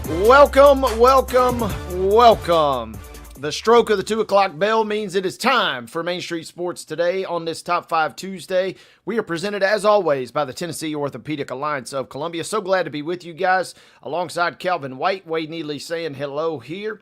Welcome, welcome, welcome. The stroke of the 2 o'clock bell means it is time for Main Street Sports today on this Top 5 Tuesday. We are presented, as always, by the Tennessee Orthopedic Alliance of Columbia. So glad to be with you guys alongside Calvin White. Wade Needley saying hello here.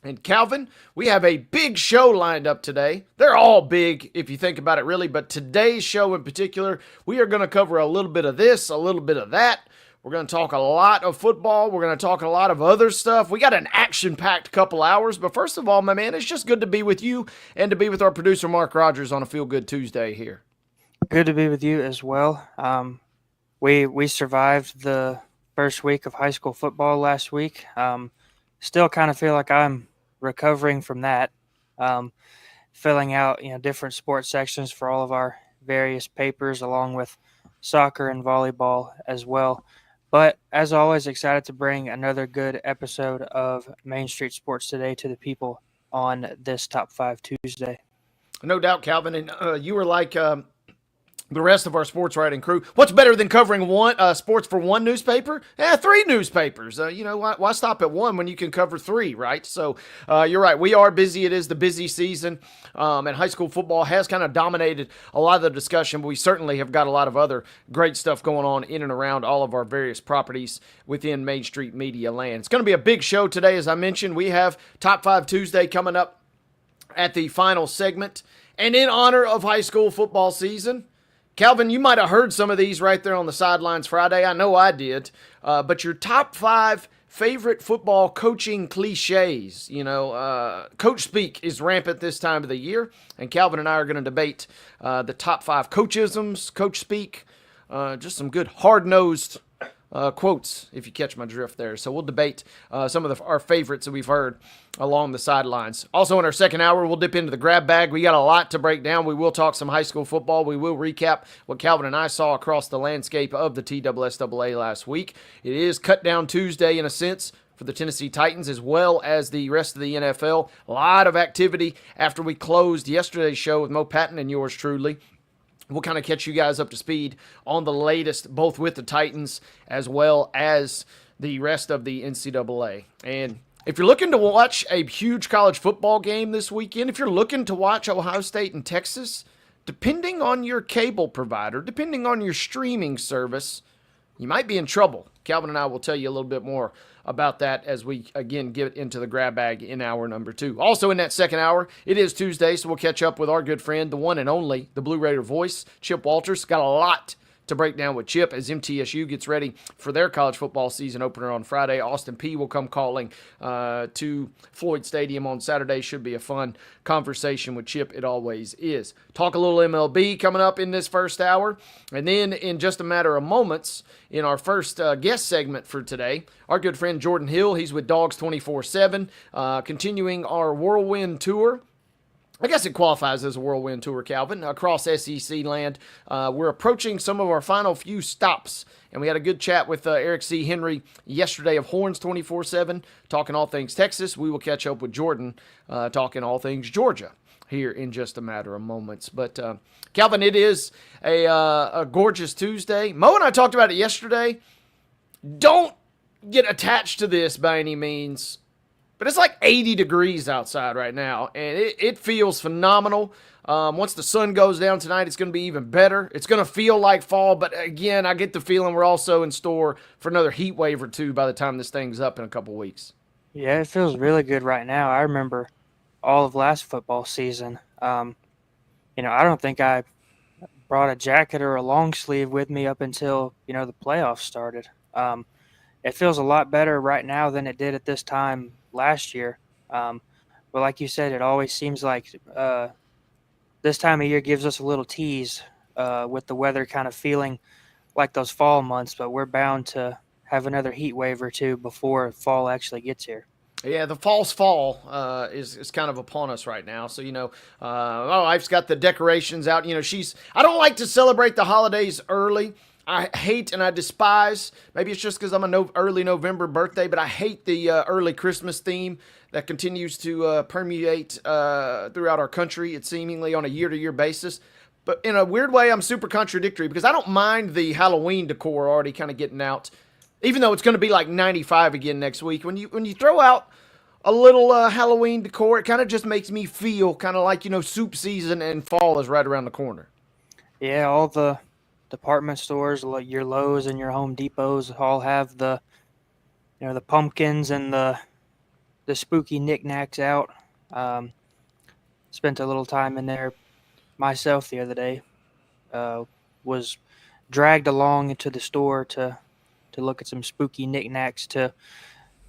And Calvin, we have a big show lined up today. They're all big if you think about it really, but today's show in particular, we are going to cover a little bit of this, a little bit of that. We're going to talk a lot of football. We're going to talk a lot of other stuff. We got an action-packed couple hours. But first of all, my man, it's just good to be with you and to be with our producer, Mark Rogers, on a Feel Good Tuesday here. Good to be with you as well. We survived the first week of high school football last week. Still kind of feel like I'm recovering from that. Filling out different sports sections for all of our various papers, along with soccer and volleyball as well. But as always, excited to bring another good episode of Main Street Sports today to the people on this Top 5 Tuesday. No doubt, Calvin. And you were like the rest of our sports writing crew. What's better than covering one sports for one newspaper? 3 newspapers. Why stop at one when you can cover 3, right? So you're right. We are busy. It is the busy season. And high school football has kind of dominated a lot of the discussion, but we certainly have got a lot of other great stuff going on in and around all of our various properties within Main Street Media land. It's going to be a big show today, as I mentioned. We have Top 5 Tuesday coming up at the final segment. And in honor of high school football season, Calvin, you might have heard some of these right there on the sidelines Friday. I know I did. But your top 5 favorite football coaching cliches. Coach speak is rampant this time of the year. And Calvin and I are going to debate the top 5 coachisms, coach speak, just some good hard-nosed quotes, if you catch my drift there. So we'll debate some of our favorites that we've heard along the sidelines. Also, in our second hour, we'll dip into the grab bag. We got a lot to break down. We will talk some high school football. We will recap what Calvin and I saw across the landscape of the TSSAA last week. It is Cut Down Tuesday, in a sense, for the Tennessee Titans as well as the rest of the NFL. A lot of activity after we closed yesterday's show with Mo Patton and yours truly. We'll kind of catch you guys up to speed on the latest, both with the Titans as well as the rest of the NCAA. And if you're looking to watch a huge college football game this weekend, if you're looking to watch Ohio State and Texas, depending on your cable provider, depending on your streaming service, you might be in trouble. Calvin and I will tell you a little bit more about that as we, again, get into the grab bag in hour number 2. Also in that second hour, it is Tuesday, so we'll catch up with our good friend, the one and only, the Blue Raider voice, Chip Walters. Got a lot to break down with Chip as MTSU gets ready for their college football season opener on Friday. Austin Peay will come calling to Floyd Stadium on Saturday. Should be a fun conversation with Chip. It always is. Talk a little MLB coming up in this first hour. And then in just a matter of moments, in our first guest segment for today, our good friend Jordan Hill, he's with Dogs 24/7, continuing our whirlwind tour. I guess it qualifies as a whirlwind tour, Calvin, across SEC land. We're approaching some of our final few stops, and we had a good chat with Eric C. Henry yesterday of Horns 24/7, talking all things Texas. We will catch up with Jordan, talking all things Georgia here in just a matter of moments. But, Calvin, it is a gorgeous Tuesday. Mo and I talked about it yesterday. Don't get attached to this by any means. But it's like 80 degrees outside right now, and it feels phenomenal. Once the sun goes down tonight, it's going to be even better. It's going to feel like fall, but again, I get the feeling we're also in store for another heat wave or two by the time this thing's up in a couple weeks. Yeah, it feels really good right now. I remember all of last football season. I don't think I brought a jacket or a long sleeve with me up until, the playoffs started. It feels a lot better right now than it did at this time last year. But like you said, it always seems like this time of year gives us a little tease with the weather kind of feeling like those fall months, but we're bound to have another heat wave or two before fall actually gets here. Yeah, the false fall is kind of upon us right now. So, my wife's got the decorations out. I don't like to celebrate the holidays early. I hate and I despise, maybe it's just because I'm an early November birthday, but I hate the early Christmas theme that continues to permeate throughout our country. It's seemingly on a year-to-year basis. But in a weird way, I'm super contradictory because I don't mind the Halloween decor already kind of getting out. Even though it's going to be like 95 again next week, when you throw out a little Halloween decor, it kind of just makes me feel kind of like, soup season and fall is right around the corner. Yeah, all the department stores, like your Lowe's and your Home Depots, all have the pumpkins and the spooky knickknacks out. Um, Spent a little time in there myself the other day. Was dragged along into the store to look at some spooky knickknacks to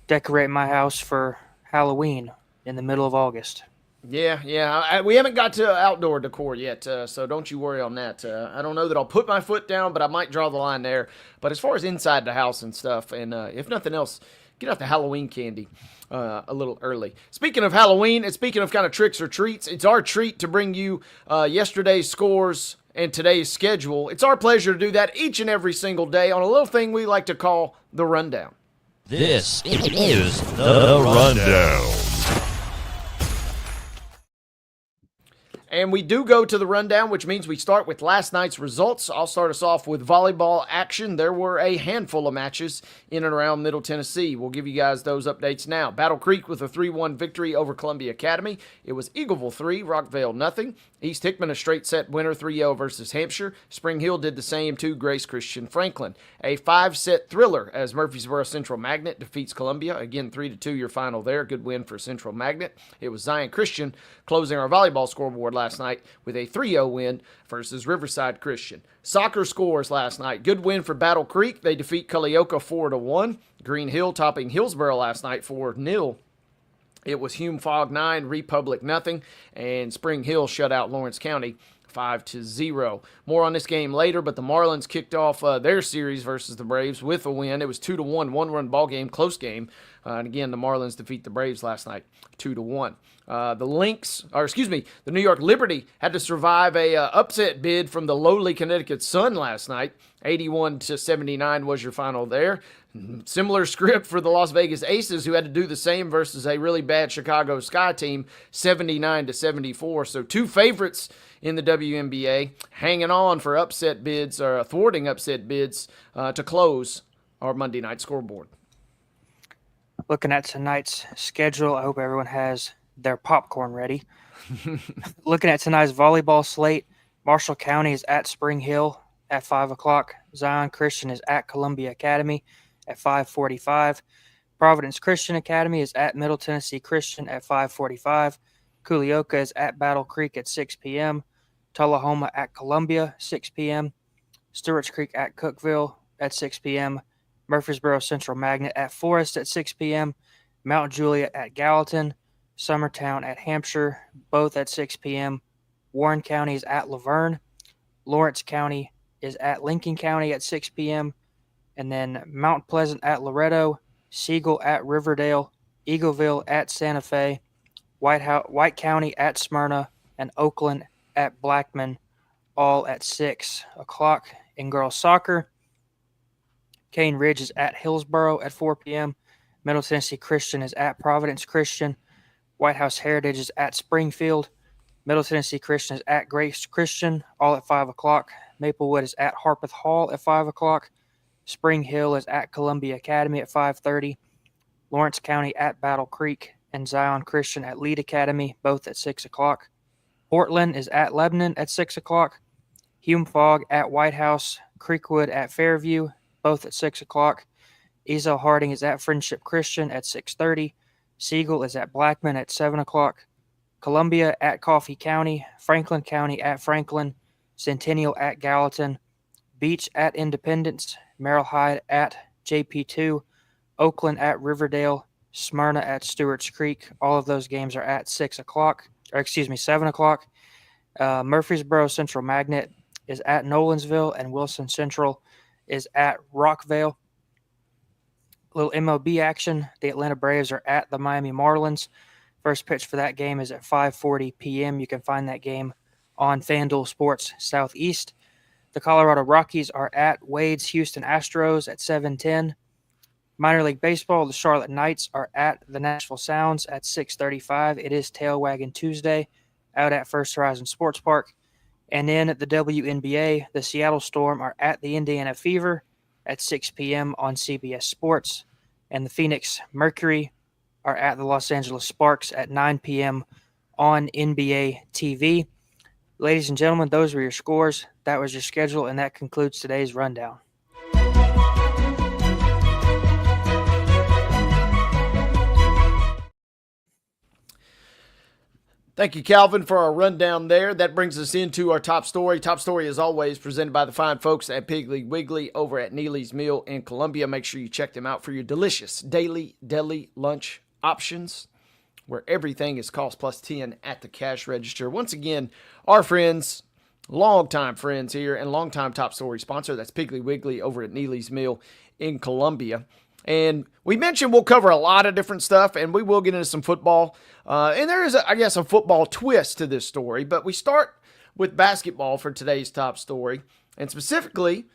decorate my house for Halloween in the middle of August. Yeah. We haven't got to outdoor decor yet, so don't you worry on that. I don't know that I'll put my foot down, but I might draw the line there. But as far as inside the house and stuff, and if nothing else, get out the Halloween candy a little early. Speaking of Halloween, and speaking of kind of tricks or treats, it's our treat to bring you yesterday's scores and today's schedule. It's our pleasure to do that each and every single day on a little thing we like to call the rundown. This is the Rundown. And we do go to the rundown, which means we start with last night's results. I'll start us off with volleyball action. There were a handful of matches in and around Middle Tennessee. We'll give you guys those updates now. Battle Creek with a 3-1 victory over Columbia Academy. It was Eagleville 3, Rockvale nothing. East Hickman a straight set winner 3-0 versus Hampshire. Spring Hill did the same to Grace Christian Franklin. A 5-set thriller as Murfreesboro Central Magnet defeats Columbia. Again, 3-2 your final there. Good win for Central Magnet. It was Zion Christian closing our volleyball scoreboard last night with a 3-0 win versus Riverside Christian. Soccer scores last night. Good win for Battle Creek. They defeat Culleoka 4-1. Green Hill topping Hillsboro last night 4-0. It was Hume Fog 9, Republic nothing, and Spring Hill shut out Lawrence County 5-0. More on this game later, but the Marlins kicked off their series versus the Braves with a win. It was 2-1, one-run ball game, close game. And again, the Marlins defeat the Braves last night 2-1. The New York Liberty had to survive a upset bid from the lowly Connecticut Sun last night. 81-79 was your final there. Similar script for the Las Vegas Aces, who had to do the same versus a really bad Chicago Sky team, 79-74. So two favorites in the WNBA hanging on for upset bids, or thwarting upset bids to close our Monday night scoreboard. Looking at tonight's schedule, I hope everyone has their popcorn ready. Looking at tonight's volleyball slate, Marshall County is at Spring Hill at 5 o'clock. Zion Christian is at Columbia Academy at 5:45. Providence Christian Academy is at Middle Tennessee Christian at 5:45. Culleoka is at Battle Creek at 6 p.m. Tullahoma at Columbia, 6 p.m. Stewart's Creek at Cookeville at 6 p.m. Murfreesboro Central Magnet at Forest at 6 p.m. Mount Juliet at Gallatin. Summertown at Hampshire, both at 6 p.m. Warren County is at Laverne. Lawrence County is at Lincoln County at 6 p.m. And then Mount Pleasant at Loretto, Siegel at Riverdale, Eagleville at Santa Fe, White County at Smyrna, and Oakland at Blackman, all at 6 o'clock. In girls soccer, Cane Ridge is at Hillsboro at 4 p.m. Middle Tennessee Christian is at Providence Christian. White House Heritage is at Springfield. Middle Tennessee Christian is at Grace Christian, all at 5 o'clock. Maplewood is at Harpeth Hall at 5 o'clock. Spring Hill is at Columbia Academy at 5:30. Lawrence County at Battle Creek, and Zion Christian at Lead Academy, both at 6 o'clock. Portland is at Lebanon at 6 o'clock. Hume Fog at White House. Creekwood at Fairview, both at 6 o'clock. Ezel Harding is at Friendship Christian at 6:30. Siegel is at Blackman at 7 o'clock. Columbia at Coffee County. Franklin County at Franklin. Centennial at Gallatin. Beach at Independence. Merrill Hyde at JP2. Oakland at Riverdale. Smyrna at Stewart's Creek. All of those games are at 7 o'clock. Murfreesboro Central Magnet is at Nolensville, and Wilson Central is at Rockvale. Little MLB action. The Atlanta Braves are at the Miami Marlins. First pitch for that game is at 5:40 p.m. You can find that game on FanDuel Sports Southeast. The Colorado Rockies are at Wade's Houston Astros at 7:10. Minor League Baseball, the Charlotte Knights are at the Nashville Sounds at 6:35. It is Tail Wagging Tuesday out at First Horizon Sports Park. And in the WNBA, the Seattle Storm are at the Indiana Fever. at 6 p.m. on CBS Sports, and the Phoenix Mercury are at the Los Angeles Sparks at 9 p.m. on NBA TV. Ladies and gentlemen, those were your scores. That was your schedule, and that concludes today's rundown. Thank you, Calvin, for our rundown there. That brings us into our top story. Top story, as always, presented by the fine folks at Piggly Wiggly over at Neely's Meal in Columbia. Make sure you check them out for your delicious daily deli lunch options, where everything is cost plus 10 at the cash register. Once again, our friends, longtime friends here, and longtime top story sponsor, that's Piggly Wiggly over at Neely's Meal in Columbia. And we mentioned we'll cover a lot of different stuff, and we will get into some football. And there is, I guess, a football twist to this story. But we start with basketball for today's top story. And specifically,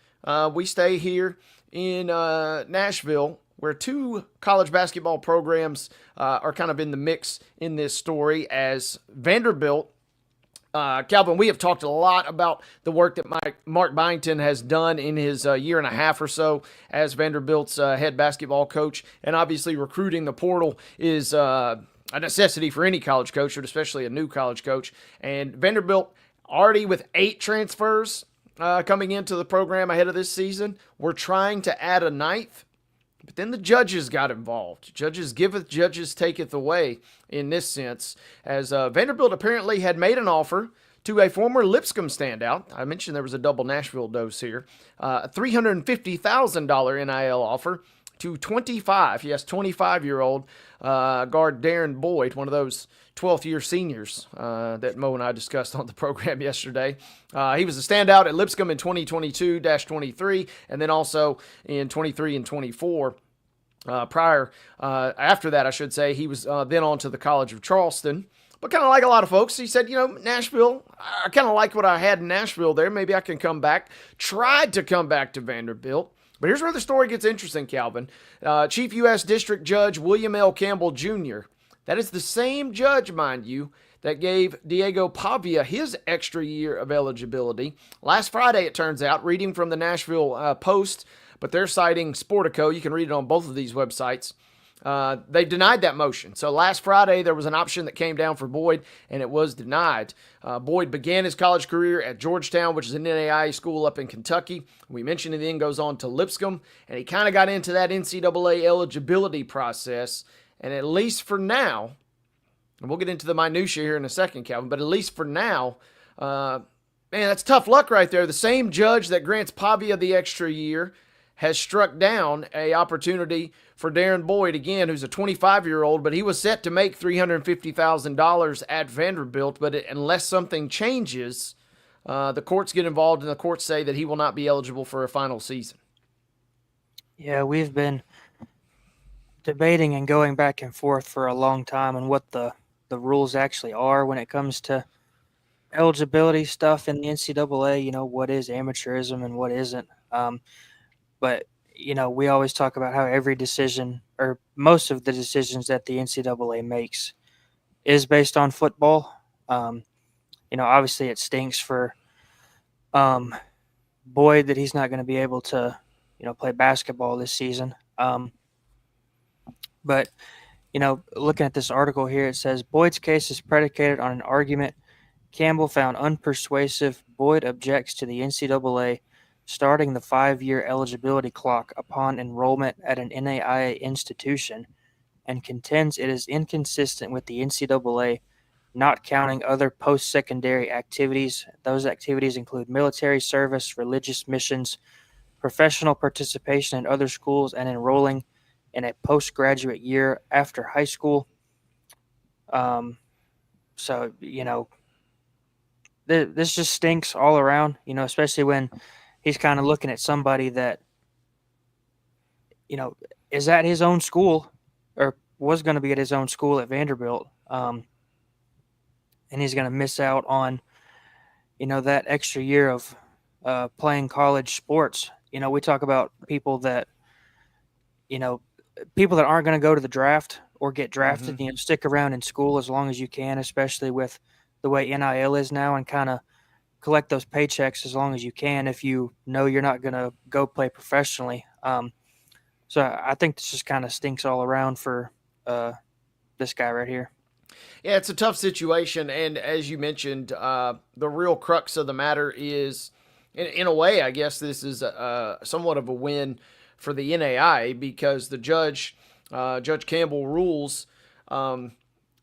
we stay here in Nashville, where two college basketball programs are kind of in the mix in this story, as Vanderbilt. Calvin, we have talked a lot about the work that Mark Byington has done in his year and a half or so as Vanderbilt's head basketball coach. And obviously recruiting the portal is a necessity for any college coach, but especially a new college coach. And Vanderbilt already with 8 transfers coming into the program ahead of this season. We're trying to add a 9th. But then the judges got involved. Judges giveth, judges taketh away in this sense, as Vanderbilt apparently had made an offer to a former Lipscomb standout. I mentioned there was a double Nashville dose here. A $350,000 NIL offer to 25-year-old guard Darren Boyd, one of those 12th year seniors that Mo and I discussed on the program yesterday. He was a standout at Lipscomb in 2022-23, and then also in 23 and 24. After that, I should say, he was then on to the College of Charleston. But kind of like a lot of folks, he said, Nashville, I kind of like what I had in Nashville there. Maybe I can come back. Tried to come back to Vanderbilt. But here's where the story gets interesting, Calvin. Chief U.S. District Judge William L. Campbell Jr., that is the same judge, mind you, that gave Diego Pavia his extra year of eligibility. Last Friday, it turns out, reading from the Nashville Post, but they're citing Sportico. You can read it on both of these websites. They denied that motion. So last Friday, there was an option that came down for Boyd, and it was denied. Boyd began his college career at Georgetown, which is an NAIA school up in Kentucky. We mentioned he then goes on to Lipscomb, and he kind of got into that NCAA eligibility process. And at least for now, and we'll get into the minutiae here in a second, Calvin, but at least for now, man, that's tough luck right there. The same judge that grants Pavia the extra year has struck down a opportunity for Darren Boyd, again, who's a 25-year-old, but he was set to make $350,000 at Vanderbilt. But unless something changes, the courts get involved, and the courts say that he will not be eligible for a final season. Yeah, we've been debating and going back and forth for a long time on what the rules actually are when it comes to eligibility stuff in the NCAA, what is amateurism and what isn't. But, we always talk about how every decision, or most of the decisions that the NCAA makes, is based on football. Obviously it stinks for Boyd that he's not going to be able to, play basketball this season. But, looking at this article here, it says Boyd's case is predicated on an argument Campbell found unpersuasive. Boyd objects to the NCAA starting the 5-year eligibility clock upon enrollment at an NAIA institution and contends it is inconsistent with the NCAA not counting other post-secondary activities. Those activities include military service, religious missions, professional participation in other schools, and enrolling in a postgraduate year after high school. This just stinks all around, especially when he's kind of looking at somebody that, is at his own school or was going to be at his own school at Vanderbilt. And he's going to miss out on, that extra year of playing college sports. We talk about people that aren't going to go to the draft or get drafted, stick around in school as long as you can, especially with the way NIL is now, and kind of collect those paychecks as long as you can if you know you're not going to go play professionally. So I think this just kind of stinks all around for this guy right here. Yeah, it's a tough situation, and as you mentioned, the real crux of the matter is, in a way, I guess this is somewhat of a win for the NAIA because the Judge Campbell, rules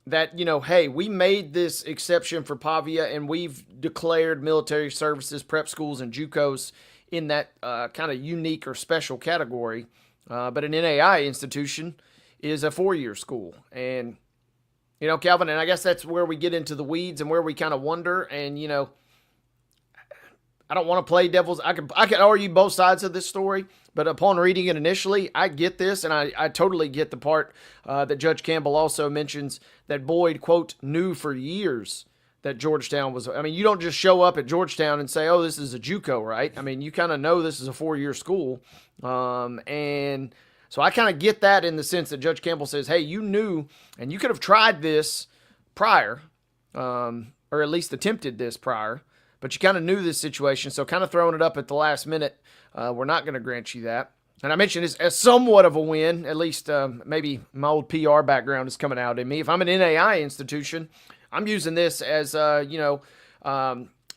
that, hey, we made this exception for Pavia, and we've declared military services, prep schools, and JUCOs in that kind of unique or special category. But an NAIA institution is a 4-year school, and Calvin, and I guess that's where we get into the weeds and where we kind of wonder. And, I don't want to play devil's. I could argue both sides of this story, but upon reading it initially, I get this, and I totally get the part that Judge Campbell also mentions that Boyd, quote, knew for years that Georgetown was. I mean, you don't just show up at Georgetown and say, oh, this is a JUCO, right? I mean, you kind of know this is a 4-year school. And so I kind of get that in the sense that Judge Campbell says, hey, you knew, and you could have tried this prior, or at least attempted this prior, but you kind of knew this situation. So kind of throwing it up at the last minute, we're not going to grant you that. And I mentioned this as somewhat of a win, at least maybe my old PR background is coming out in me. If I'm an NAIA institution, I'm using this as, a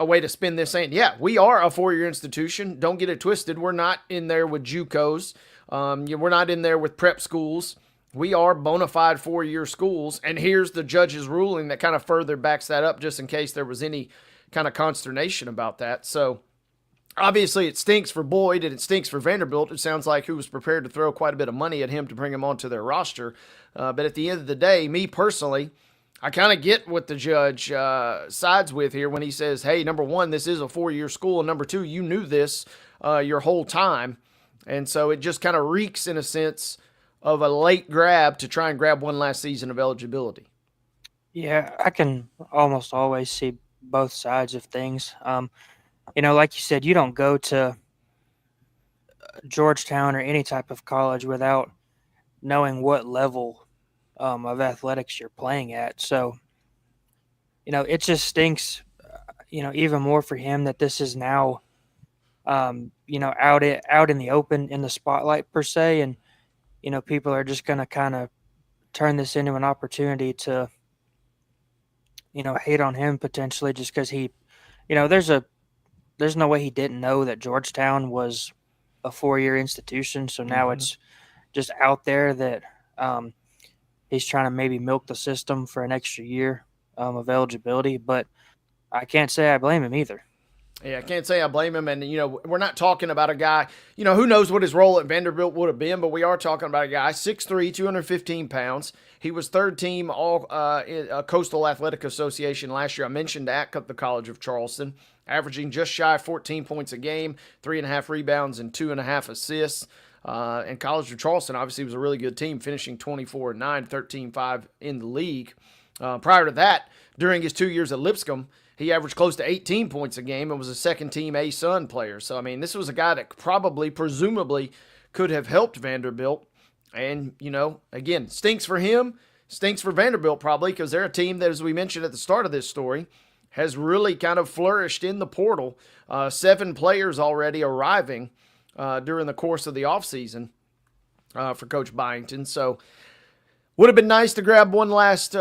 way to spin this saying, yeah, we are a 4-year institution. Don't get it twisted. We're not in there with JUCOs. We're not in there with prep schools. We are bona fide 4-year schools. And here's the judge's ruling that kind of further backs that up just in case there was any kind of consternation about that. So obviously it stinks for Boyd and it stinks for Vanderbilt. It sounds like who was prepared to throw quite a bit of money at him to bring him onto their roster. But at the end of the day, me personally, I kind of get what the judge sides with here when he says, hey, number one, this is a 4-year school, and number two, you knew this your whole time. And so it just kind of reeks, in a sense, of a late grab to try and grab one last season of eligibility. Yeah, I can almost always see both sides of things. Like you said, you don't go to Georgetown or any type of college without knowing what level of athletics you're playing at. So, it just stinks, even more for him that this is now, out in the open, in the spotlight per se. And, people are just going to kind of turn this into an opportunity to, hate on him potentially just because he, there's no way he didn't know that Georgetown was a 4-year institution. So now it's just out there that, he's trying to maybe milk the system for an extra year of eligibility, but I can't say I blame him either. Yeah, I can't say I blame him. And, we're not talking about a guy, who knows what his role at Vanderbilt would have been, but we are talking about a guy, 6'3", 215 pounds. He was third team all Coastal Athletic Association last year. I mentioned at the College of Charleston, averaging just shy of 14 points a game, 3.5 rebounds, and 2.5 assists. And College of Charleston obviously was a really good team, finishing 24-9, 13-5 in the league. Prior to that, during his 2 years at Lipscomb, he averaged close to 18 points a game and was a second-team A-Sun player. So, I mean, this was a guy that presumably could have helped Vanderbilt. And, again, stinks for him, stinks for Vanderbilt probably because they're a team that, as we mentioned at the start of this story, has really kind of flourished in the portal. 7 players already arriving during the course of the offseason for Coach Byington. So would have been nice to grab one last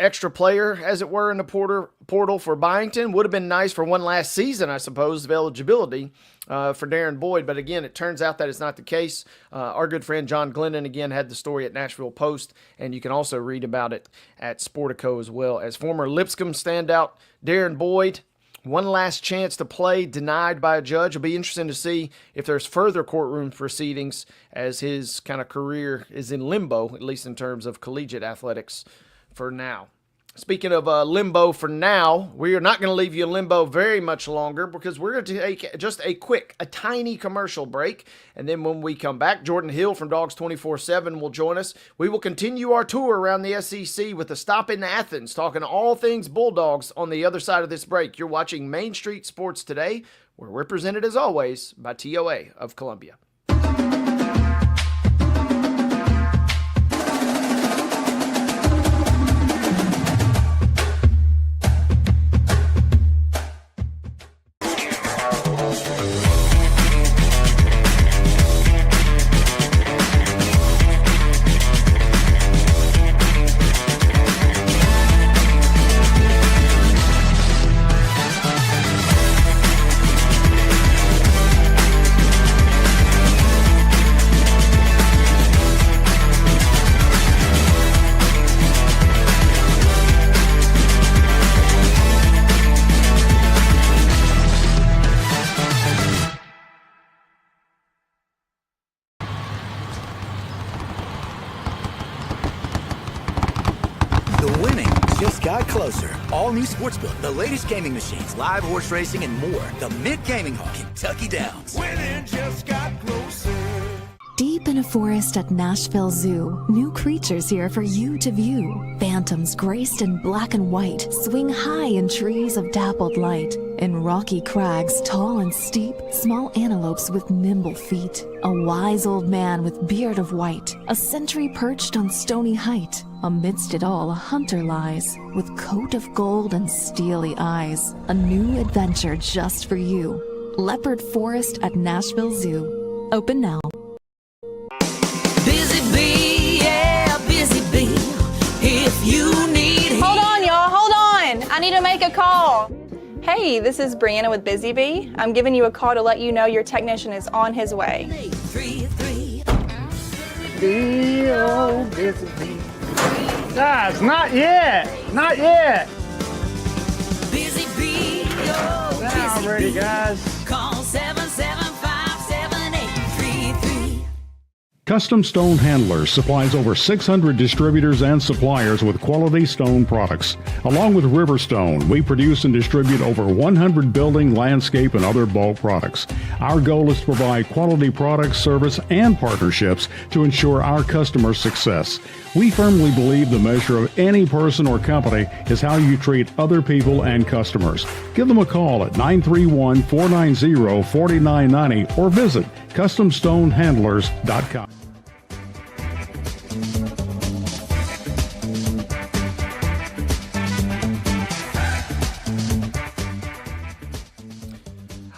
extra player, as it were, in the portal for Byington. Would have been nice for one last season, I suppose, of eligibility for Darren Boyd. But again, it turns out that it's not the case. Our good friend John Glennon, again, had the story at Nashville Post, and you can also read about it at Sportico as well. As former Lipscomb standout Darren Boyd, one last chance to play, denied by a judge. It'll be interesting to see if there's further courtroom proceedings as his kind of career is in limbo, at least in terms of collegiate athletics for now. Speaking of limbo for now, we are not going to leave you in limbo very much longer because we're going to take just a tiny commercial break. And then when we come back, Jordan Hill from Dogs 24/7 will join us. We will continue our tour around the SEC with a stop in Athens, talking all things Bulldogs on the other side of this break. You're watching Main Street Sports Today. We're represented as always by TOA of Columbia. just got closer. All new Sportsbook, the latest gaming machines, live horse racing, and more. The Mid Gaming Hall, Kentucky Downs. Winning just got closer. Deep in a forest at Nashville Zoo, new creatures here for you to view. Phantoms graced in black and white swing high in trees of dappled light. In rocky crags, tall and steep, small antelopes with nimble feet. A wise old man with beard of white, a sentry perched on stony height. Amidst it all, a hunter lies, with coat of gold and steely eyes. A new adventure just for you. Leopard Forest at Nashville Zoo. Open now. Busy bee, yeah, busy bee. If you need Hold on, y'all, hold on. I need to make a call. Hey, this is Brianna with Busy Bee. I'm giving you a call to let you know your technician is on his way. 833. Busy bee. Guys, not yet. Not yet. Busy bee, oh, Now busy ready, bee. guys. Call 775-7833. Custom Stone Handlers supplies over 600 distributors and suppliers with quality stone products. Along with Riverstone, we produce and distribute over 100 building, landscape, and other bulk products. Our goal is to provide quality products, service, and partnerships to ensure our customers' success. We firmly believe the measure of any person or company is how you treat other people and customers. Give them a call at 931-490-4990 or visit CustomStoneHandlers.com.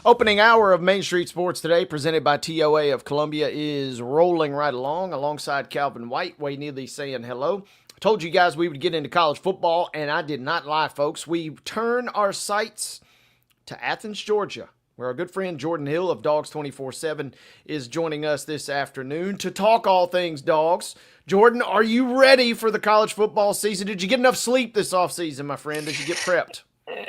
Opening hour of Main Street Sports today, presented by TOA of Columbia, is rolling right along alongside Calvin White. Wade Neely saying hello. I told you guys we would get into college football, and I did not lie, folks. We turn our sights to Athens, Georgia, where our good friend Jordan Hill of Dogs 24/7 is joining us this afternoon to talk all things dogs. Jordan, are you ready for the college football season? Did you get enough sleep this offseason, my friend? Did you get prepped?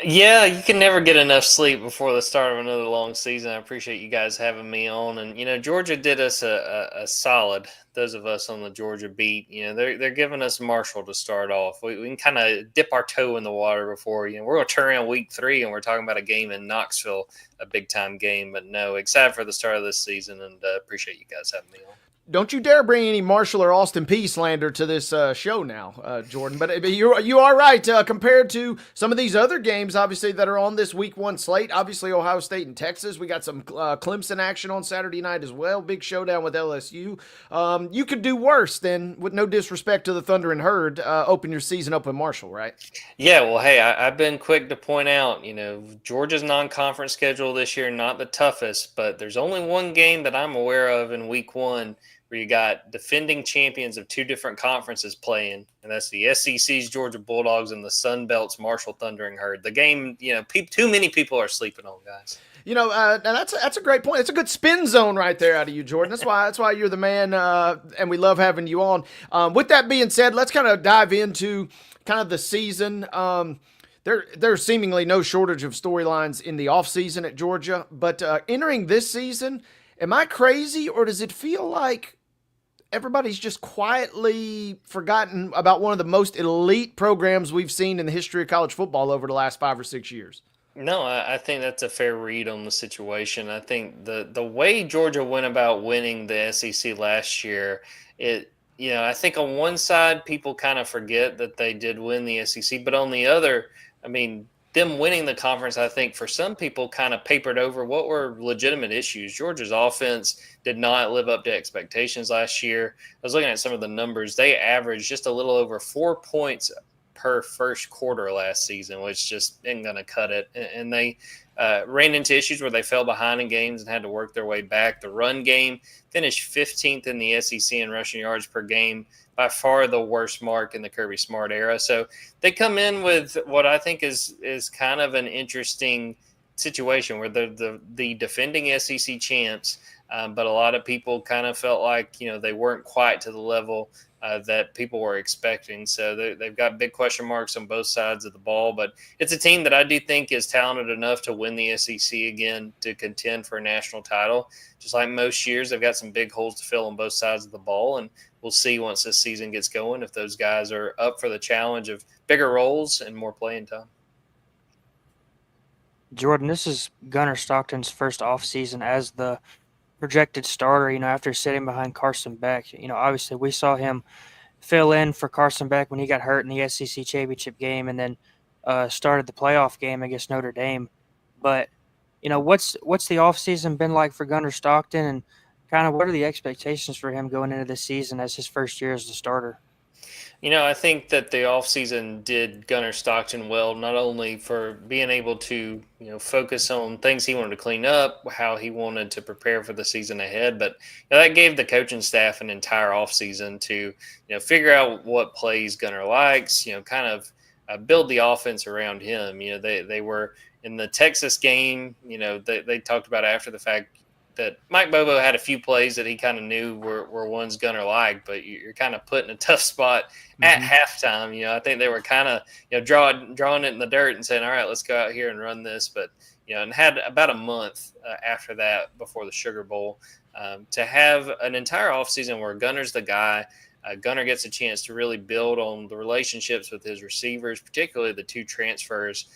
Yeah, you can never get enough sleep before the start of another long season. I appreciate you guys having me on. And, Georgia did us a solid, those of us on the Georgia beat. They're giving us Marshall to start off. We can kind of dip our toe in the water before, we're going to turn around week 3 and we're talking about a game in Knoxville, a big-time game. But no, excited for the start of this season and appreciate you guys having me on. Don't you dare bring any Marshall or Austin Peay slander to this show now, Jordan. But you are right. Compared to some of these other games, obviously, that are on this week 1 slate, obviously Ohio State and Texas. We got some Clemson action on Saturday night as well. Big showdown with LSU. You could do worse than, with no disrespect to the Thunder and Herd, open your season up with Marshall, right? Yeah, well, hey, I've been quick to point out, Georgia's non-conference schedule this year, not the toughest, but there's only one game that I'm aware of in week 1 where you got defending champions of 2 different conferences playing, and that's the SEC's Georgia Bulldogs and the Sun Belt's Marshall Thunder and Herd. The game, too many people are sleeping on, guys. Now that's a great point. It's a good spin zone right there out of you, Jordan. That's why you're the man, and we love having you on. With that being said, let's kind of dive into kind of the season. There's seemingly no shortage of storylines in the offseason at Georgia, but entering this season, am I crazy, or does it feel like everybody's just quietly forgotten about one of the most elite programs we've seen in the history of college football over the last 5 or 6 years? No, I think that's a fair read on the situation. I think the way Georgia went about winning the SEC last year, I think on one side people kind of forget that they did win the SEC, but on the other, them winning the conference, I think for some people kind of papered over what were legitimate issues. Georgia's offense did not live up to expectations last year. I was looking at some of the numbers. They averaged just a little over 4 points per first quarter last season, which just isn't going to cut it. And they ran into issues where they fell behind in games and had to work their way back. The run game finished 15th in the SEC in rushing yards per game, by far the worst mark in the Kirby Smart era. So they come in with what I think is kind of an interesting situation where the defending SEC champs but a lot of people kind of felt like, they weren't quite to the level that people were expecting. So they've got big question marks on both sides of the ball, but it's a team that I do think is talented enough to win the SEC again, to contend for a national title. Just like most years, they've got some big holes to fill on both sides of the ball, and we'll see once this season gets going if those guys are up for the challenge of bigger roles and more playing time. Jordan, this is Gunnar Stockton's first offseason as the projected starter, after sitting behind Carson Beck. Obviously we saw him fill in for Carson Beck when he got hurt in the SEC championship game, and then started the playoff game against Notre Dame. But, what's the offseason been like for Gunnar Stockton, and kind of what are the expectations for him going into this season as his first year as the starter? I think that the offseason did Gunnar Stockton well, not only for being able to, focus on things he wanted to clean up, how he wanted to prepare for the season ahead, but that gave the coaching staff an entire offseason to, figure out what plays Gunnar likes, kind of build the offense around him. They were in the Texas game, they talked about after the fact that Mike Bobo had a few plays that he kind of knew were ones Gunnar liked, but you're kind of put in a tough spot at halftime. I think they were kind of, drawing it in the dirt and saying, all right, let's go out here and run this. But, and had about a month after that before the Sugar Bowl to have an entire offseason where Gunnar's the guy. Gunnar gets a chance to really build on the relationships with his receivers, particularly the two transfers,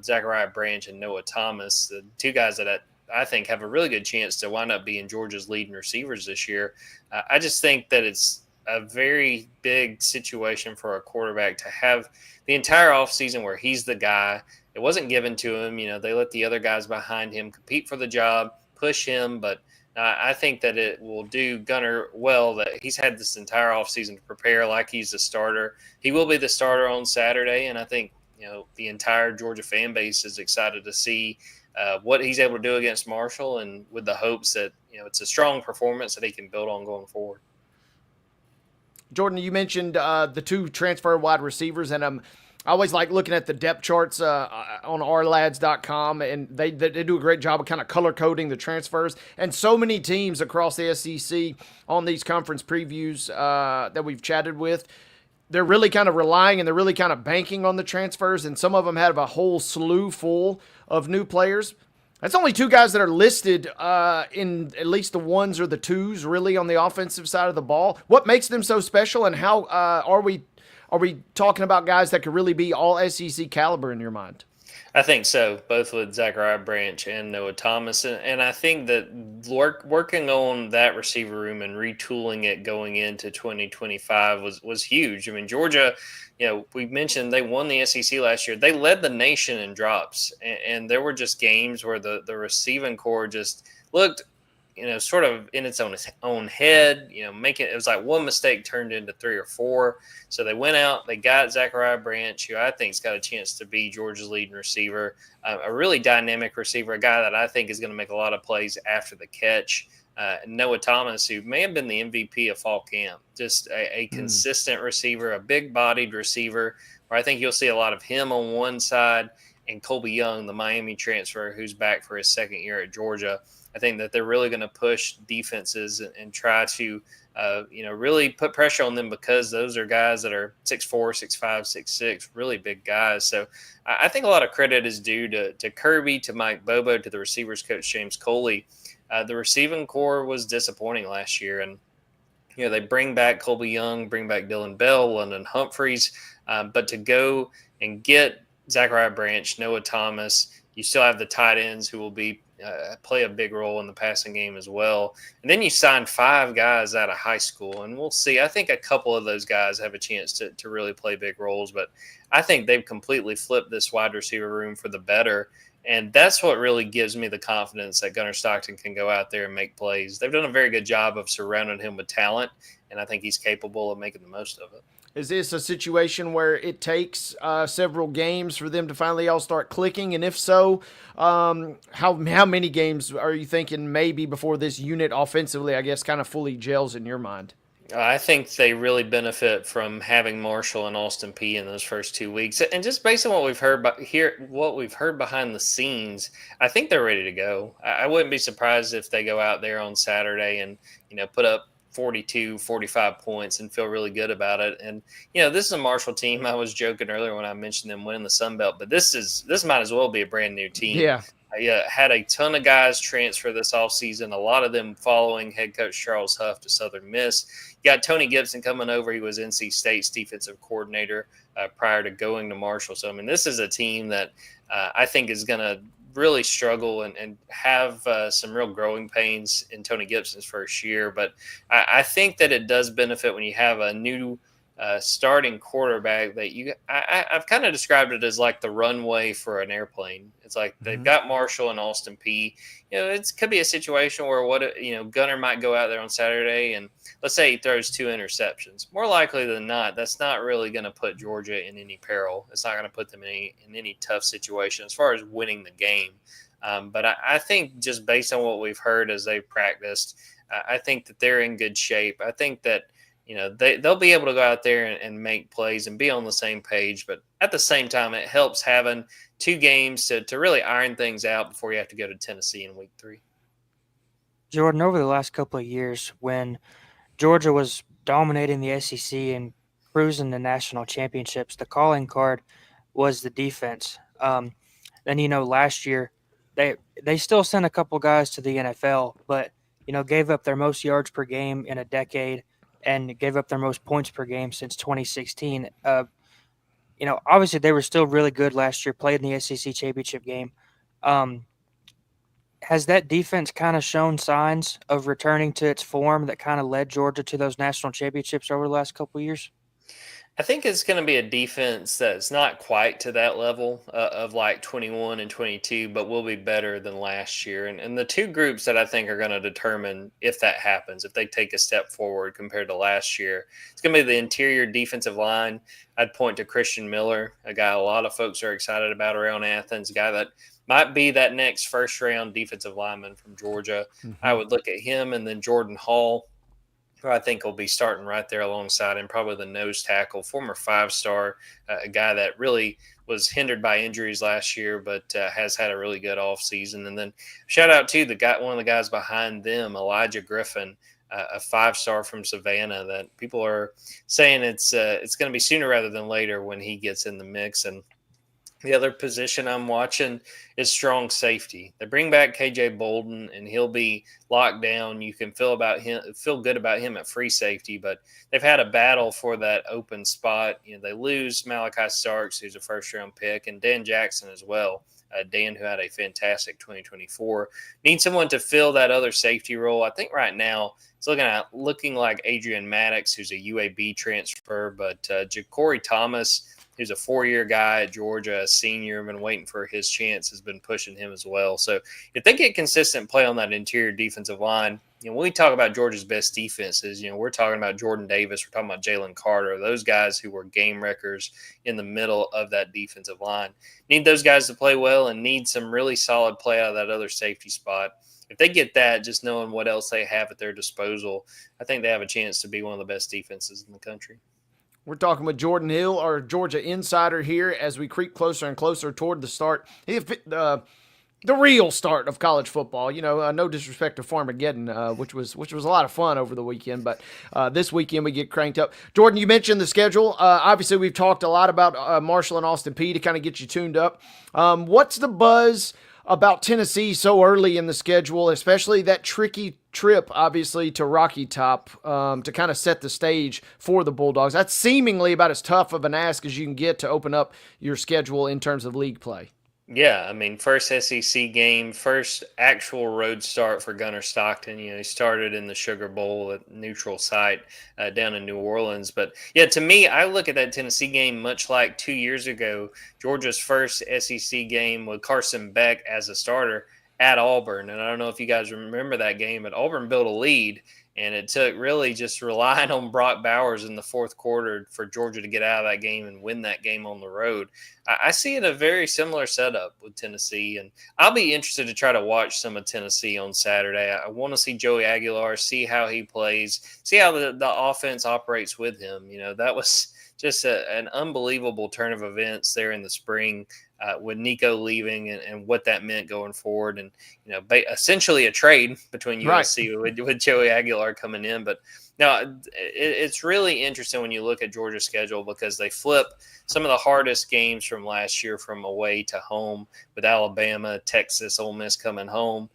Zachariah Branch and Noah Thomas, the two guys that I think have a really good chance to wind up being Georgia's leading receivers this year. I just think that it's a very big situation for a quarterback to have the entire offseason where he's the guy. It wasn't given to him. They let the other guys behind him compete for the job, push him, but I think that it will do Gunnar well that he's had this entire offseason to prepare like he's the starter. He will be the starter on Saturday, and I think the entire Georgia fan base is excited to see what he's able to do against Marshall, and with the hopes that it's a strong performance that he can build on going forward. Jordan, you mentioned the two transfer wide receivers, and I always like looking at the depth charts on ourlads.com, and they do a great job of kind of color coding the transfers. And so many teams across the SEC on these conference previews that we've chatted with, they're really kind of relying and they're really kind of banking on the transfers, and some of them have a whole slew full of new players. That's only two guys that are listed in at least the ones or the twos really on the offensive side of the ball. What makes them so special, and how are we talking about guys that could really be all SEC caliber in your mind? I think so, both with Zachariah Branch and Noah Thomas. And I think that working on that receiver room and retooling it going into 2025 was huge. I mean, Georgia, we mentioned they won the SEC last year. They led the nation in drops. And there were just games where the receiving core just looked sort of in its own head, it was like one mistake turned into 3 or 4. So they went out, they got Zachariah Branch, who I think's got a chance to be Georgia's leading receiver, a really dynamic receiver, a guy that I think is going to make a lot of plays after the catch. Noah Thomas, who may have been the MVP of fall camp, just a consistent receiver, a big-bodied receiver, where I think you'll see a lot of him on one side, and Colby Young, the Miami transfer, who's back for his second year at Georgia. I think that they're really going to push defenses and try to, really put pressure on them, because those are guys that are 6'4", 6'5", 6'6", really big guys. So I think a lot of credit is due to Kirby, to Mike Bobo, to the receivers coach James Coley. The receiving core was disappointing last year, and they bring back Colby Young, bring back Dylan Bell, London Humphreys, but to go and get Zachariah Branch, Noah Thomas, you still have the tight ends who will be play a big role in the passing game as well. And then you signed 5 guys out of high school, and we'll see. I think a couple of those guys have a chance to really play big roles, but I think they've completely flipped this wide receiver room for the better. And that's what really gives me the confidence that Gunnar Stockton can go out there and make plays. They've done a very good job of surrounding him with talent, and I think he's capable of making the most of it. Is this a situation where it takes several games for them to finally all start clicking? And if so, how many games are you thinking maybe before this unit offensively, I guess, kind of fully gels in your mind? I think they really benefit from having Marshall and Austin P in those first 2 weeks, and just based on what we've heard what we've heard behind the scenes, I think they're ready to go. I wouldn't be surprised if they go out there on Saturday and put up 42, 45 points and feel really good about it. And this is a Marshall team. I was joking earlier when I mentioned them winning the Sun Belt, but this might as well be a brand new team. Yeah. I had a ton of guys transfer this offseason, a lot of them following head coach Charles Huff to Southern Miss. You got Tony Gibson coming over. He was NC State's defensive coordinator prior to going to Marshall. So, I mean, this is a team that I think is going to really struggle and have some real growing pains in Tony Gibson's first year. But I think that it does benefit when you have a new starting quarterback that I've kind of described it as like the runway for an airplane. It's like they've got Marshall and Austin P. It could be a situation where Gunner might go out there on Saturday and let's say he throws 2 interceptions. More likely than not, that's not really going to put Georgia in any peril. It's not going to put them in any tough situation as far as winning the game. But I think just based on what we've heard as they've practiced, I think that they're in good shape. I think that they'll be able to go out there and make plays and be on the same page. But at the same time, it helps having 2 games to really iron things out before you have to go to Tennessee in week 3. Jordan, over the last couple of years, when Georgia was dominating the SEC and cruising the national championships, the calling card was the defense. Then, last year, they still sent a couple guys to the NFL, but, gave up their most yards per game in a decade and gave up their most points per game since 2016. Obviously they were still really good last year, played in the SEC championship game. Has that defense kind of shown signs of returning to its form that kind of led Georgia to those national championships over the last couple of years? I think it's going to be a defense that's not quite to that level of like 21 and 22, but will be better than last year. And the 2 groups that I think are going to determine if that happens, if they take a step forward compared to last year, it's going to be the interior defensive line. I'd point to Christian Miller, a guy a lot of folks are excited about around Athens, a guy that might be that next first-round defensive lineman from Georgia. Mm-hmm. I would look at him, and then Jordan Hall, who I think will be starting right there alongside him, probably the nose tackle, former 5-star, a guy that really was hindered by injuries last year, but has had a really good offseason. And then shout out to one of the guys behind them, Elijah Griffin, a 5-star from Savannah that people are saying it's going to be sooner rather than later when he gets in the mix. And the other position I'm watching is strong safety. They bring back KJ Bolden, and he'll be locked down. You can feel good about him at free safety, but they've had a battle for that open spot. They lose Malachi Starks, who's a first-round pick, and Dan Jackson as well. Dan, who had a fantastic 2024, need someone to fill that other safety role. I think right now it's looking like Adrian Maddox, who's a UAB transfer, but Ja'Cory Thomas, who's a 4-year guy at Georgia, a senior, been waiting for his chance, has been pushing him as well. So if they get consistent play on that interior defensive line, when we talk about Georgia's best defenses, we're talking about Jordan Davis, we're talking about Jalen Carter, those guys who were game wreckers in the middle of that defensive line. Need those guys to play well and need some really solid play out of that other safety spot. If they get that, just knowing what else they have at their disposal, I think they have a chance to be one of the best defenses in the country. We're talking with Jordan Hill, our Georgia insider here, as we creep closer and closer toward the start, the real start of college football. No disrespect to Farmageddon, which was a lot of fun over the weekend, but this weekend we get cranked up. Jordan, you mentioned the schedule. Obviously, we've talked a lot about Marshall and Austin P to kind of get you tuned up. What's the buzz about Tennessee so early in the schedule, especially that tricky trip, obviously, to Rocky Top to kind of set the stage for the Bulldogs? That's seemingly about as tough of an ask as you can get to open up your schedule in terms of league play. Yeah, I mean, first SEC game, first actual road start for Gunner Stockton. He started in the Sugar Bowl at neutral site down in New Orleans. But, yeah, to me, I look at that Tennessee game much like 2 years ago, Georgia's first SEC game with Carson Beck as a starter at Auburn. And I don't know if you guys remember that game, but Auburn built a lead, And it took really just relying on Brock Bowers in the fourth quarter for Georgia to get out of that game and win that game on the road. I see it a very similar setup with Tennessee, and I'll be interested to try to watch some of Tennessee on Saturday. I want to see Joey Aguilar, see how he plays, see how the offense operates with him. That was just an unbelievable turn of events there in the spring with Nico leaving and what that meant going forward. And, essentially a trade between USC with Joey Aguilar coming in. But now it's really interesting when you look at Georgia's schedule because they flip some of the hardest games from last year from away to home with Alabama, Texas, Ole Miss coming home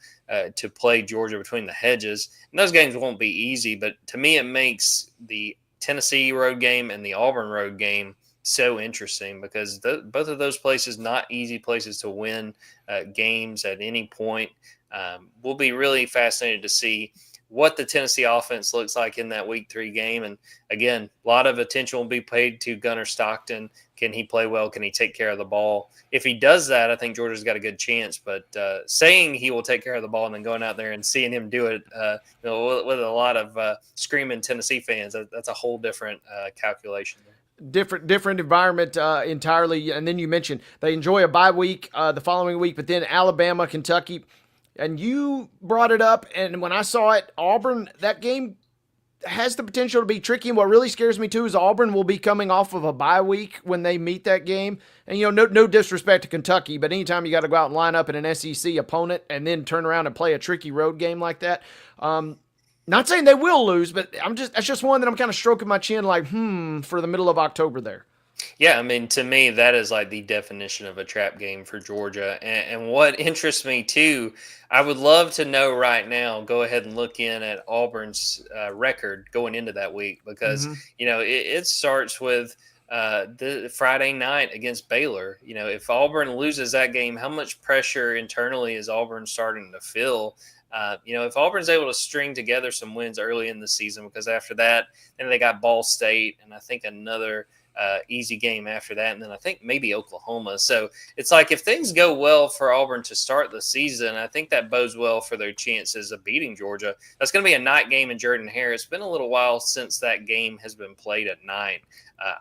to play Georgia between the hedges. And those games won't be easy, but to me, it makes the Tennessee road game and the Auburn road game so interesting because both of those places, not easy places to win games at any point. We'll be really fascinated to see what the Tennessee offense looks like in that week 3 game. And again, a lot of attention will be paid to Gunnar Stockton. Can he play well? Can he take care of the ball? If he does that, I think Georgia's got a good chance. But saying he will take care of the ball and then going out there and seeing him do it with a lot of screaming Tennessee fans, that's a whole different calculation there. Different environment entirely. And then you mentioned they enjoy a bye week the following week, but then Alabama, Kentucky. And you brought it up, and when I saw it, Auburn, that game has the potential to be tricky. And what really scares me, too, is Auburn will be coming off of a bye week when they meet that game. And, no disrespect to Kentucky, but anytime you got to go out and line up in an SEC opponent and then turn around and play a tricky road game like that, not saying they will lose, but that's just one that I'm kind of stroking my chin like, for the middle of October there. Yeah, I mean, to me, that is like the definition of a trap game for Georgia. And what interests me, too, I would love to know right now, go ahead and look in at Auburn's record going into that week because, it starts with the Friday night against Baylor. If Auburn loses that game, how much pressure internally is Auburn starting to feel? If Auburn's able to string together some wins early in the season, because after that, then they got Ball State and I think another easy game after that, and then I think maybe Oklahoma. So it's like if things go well for Auburn to start the season, I think that bodes well for their chances of beating Georgia. That's going to be a night game in Jordan-Hare. It's been a little while since that game has been played at night.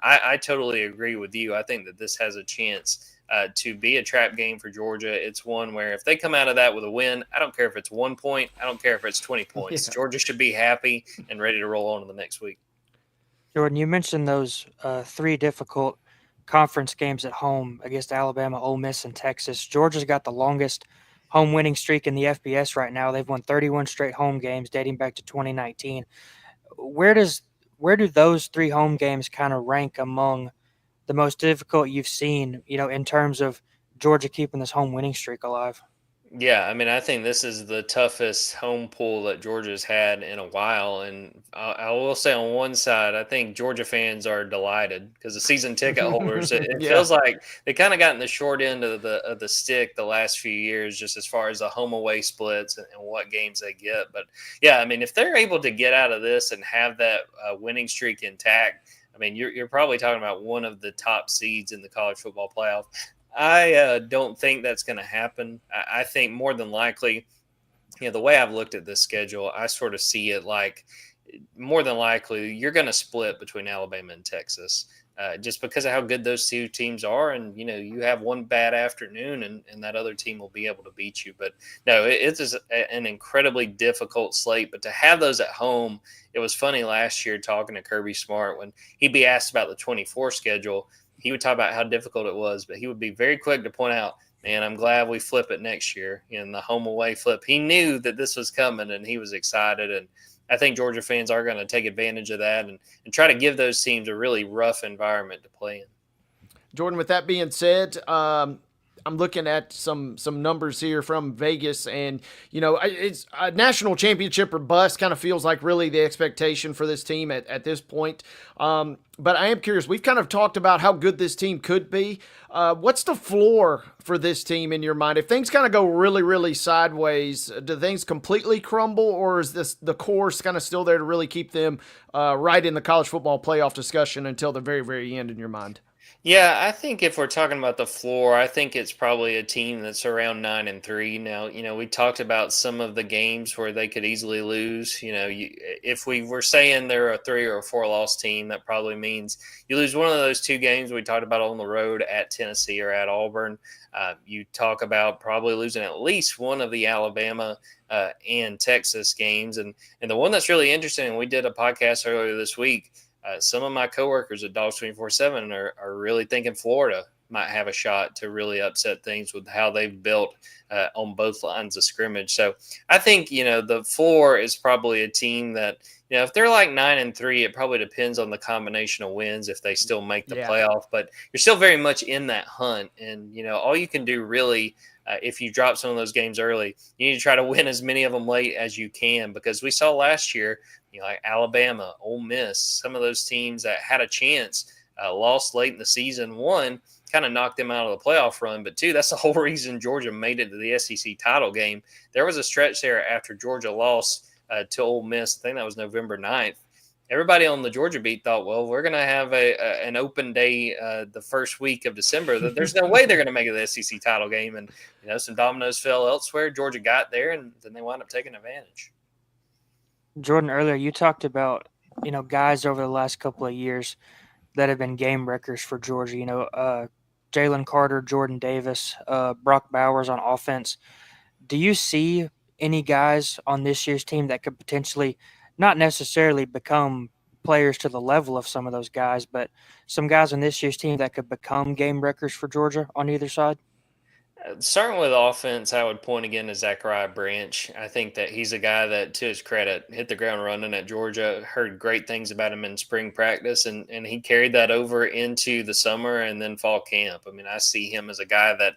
I totally agree with you. I think that this has a chance to be a trap game for Georgia. It's one where if they come out of that with a win, I don't care if it's 1 point. I don't care if it's 20 points. Yeah. Georgia should be happy and ready to roll on to the next week. Jordan, you mentioned those 3 difficult conference games at home against Alabama, Ole Miss, and Texas. Georgia's got the longest home winning streak in the FBS right now. They've won 31 straight home games dating back to 2019. Where do those 3 home games kind of rank among the most difficult you've seen, in terms of Georgia keeping this home winning streak alive? Yeah, I mean, I think this is the toughest home pool that Georgia's had in a while. And I will say on one side, I think Georgia fans are delighted because the season ticket holders, it feels like they kind of gotten the short end of the stick the last few years, just as far as the home away splits and what games they get. But yeah, I mean, if they're able to get out of this and have that winning streak intact, I mean, you're probably talking about one of the top seeds in the college football playoff. I don't think that's going to happen. I think more than likely, the way I've looked at this schedule, I sort of see it like more than likely you're going to split between Alabama and Texas just because of how good those 2 teams are. And, you have one bad afternoon and that other team will be able to beat you. But no, it is an incredibly difficult slate. But to have those at home, it was funny last year talking to Kirby Smart when he'd be asked about the 24 schedule. He would talk about how difficult it was, but he would be very quick to point out, man, I'm glad we flip it next year in the home away flip. He knew that this was coming and he was excited. And I think Georgia fans are going to take advantage of that and try to give those teams a really rough environment to play in. Jordan, with that being said, I'm looking at some numbers here from Vegas, and it's a national championship or bust. Kind of feels like really the expectation for this team at this point. But I am curious. We've kind of talked about how good this team could be. What's the floor for this team in your mind? If things kind of go really, really sideways, do things completely crumble, or is the course kind of still there to really keep them right in the college football playoff discussion until the very, very end in your mind? Yeah, I think if we're talking about the floor, I think it's probably a team that's around 9-3. Now, we talked about some of the games where they could easily lose. If we were saying they're a 3 or a 4 loss team, that probably means you lose one of those two games we talked about on the road at Tennessee or at Auburn. You talk about probably losing at least one of the Alabama and Texas games, and the one that's really interesting. And we did a podcast earlier this week. Some of my coworkers at Dogs 24/7 are really thinking Florida might have a shot to really upset things with how they've built on both lines of scrimmage. So I think, the floor is probably a team that, if they're like 9-3, it probably depends on the combination of wins if they still make the playoff. But you're still very much in that hunt. And, all you can do really if you drop some of those games early, you need to try to win as many of them late as you can, because we saw last year, like Alabama, Ole Miss, some of those teams that had a chance lost late in the season. One, kind of knocked them out of the playoff run, but two, that's the whole reason Georgia made it to the SEC title game. There was a stretch there after Georgia lost to Ole Miss. I think that was November 9th. Everybody on the Georgia beat thought, well, we're going to have an open day the first week of December. There's no way they're going to make it to the SEC title game. And, some dominoes fell elsewhere. Georgia got there, and then they wound up taking advantage. Jordan, earlier you talked about, guys over the last couple of years that have been game wreckers for Georgia. Jalen Carter, Jordan Davis, Brock Bowers on offense. Do you see any guys on this year's team that could potentially not necessarily become players to the level of some of those guys, but some guys on this year's team that could become game wreckers for Georgia on either side? Starting with offense, I would point again to Zachariah Branch. I think that he's a guy that, to his credit, hit the ground running at Georgia. Heard great things about him in spring practice, and he carried that over into the summer and then fall camp. I mean, I see him as a guy that,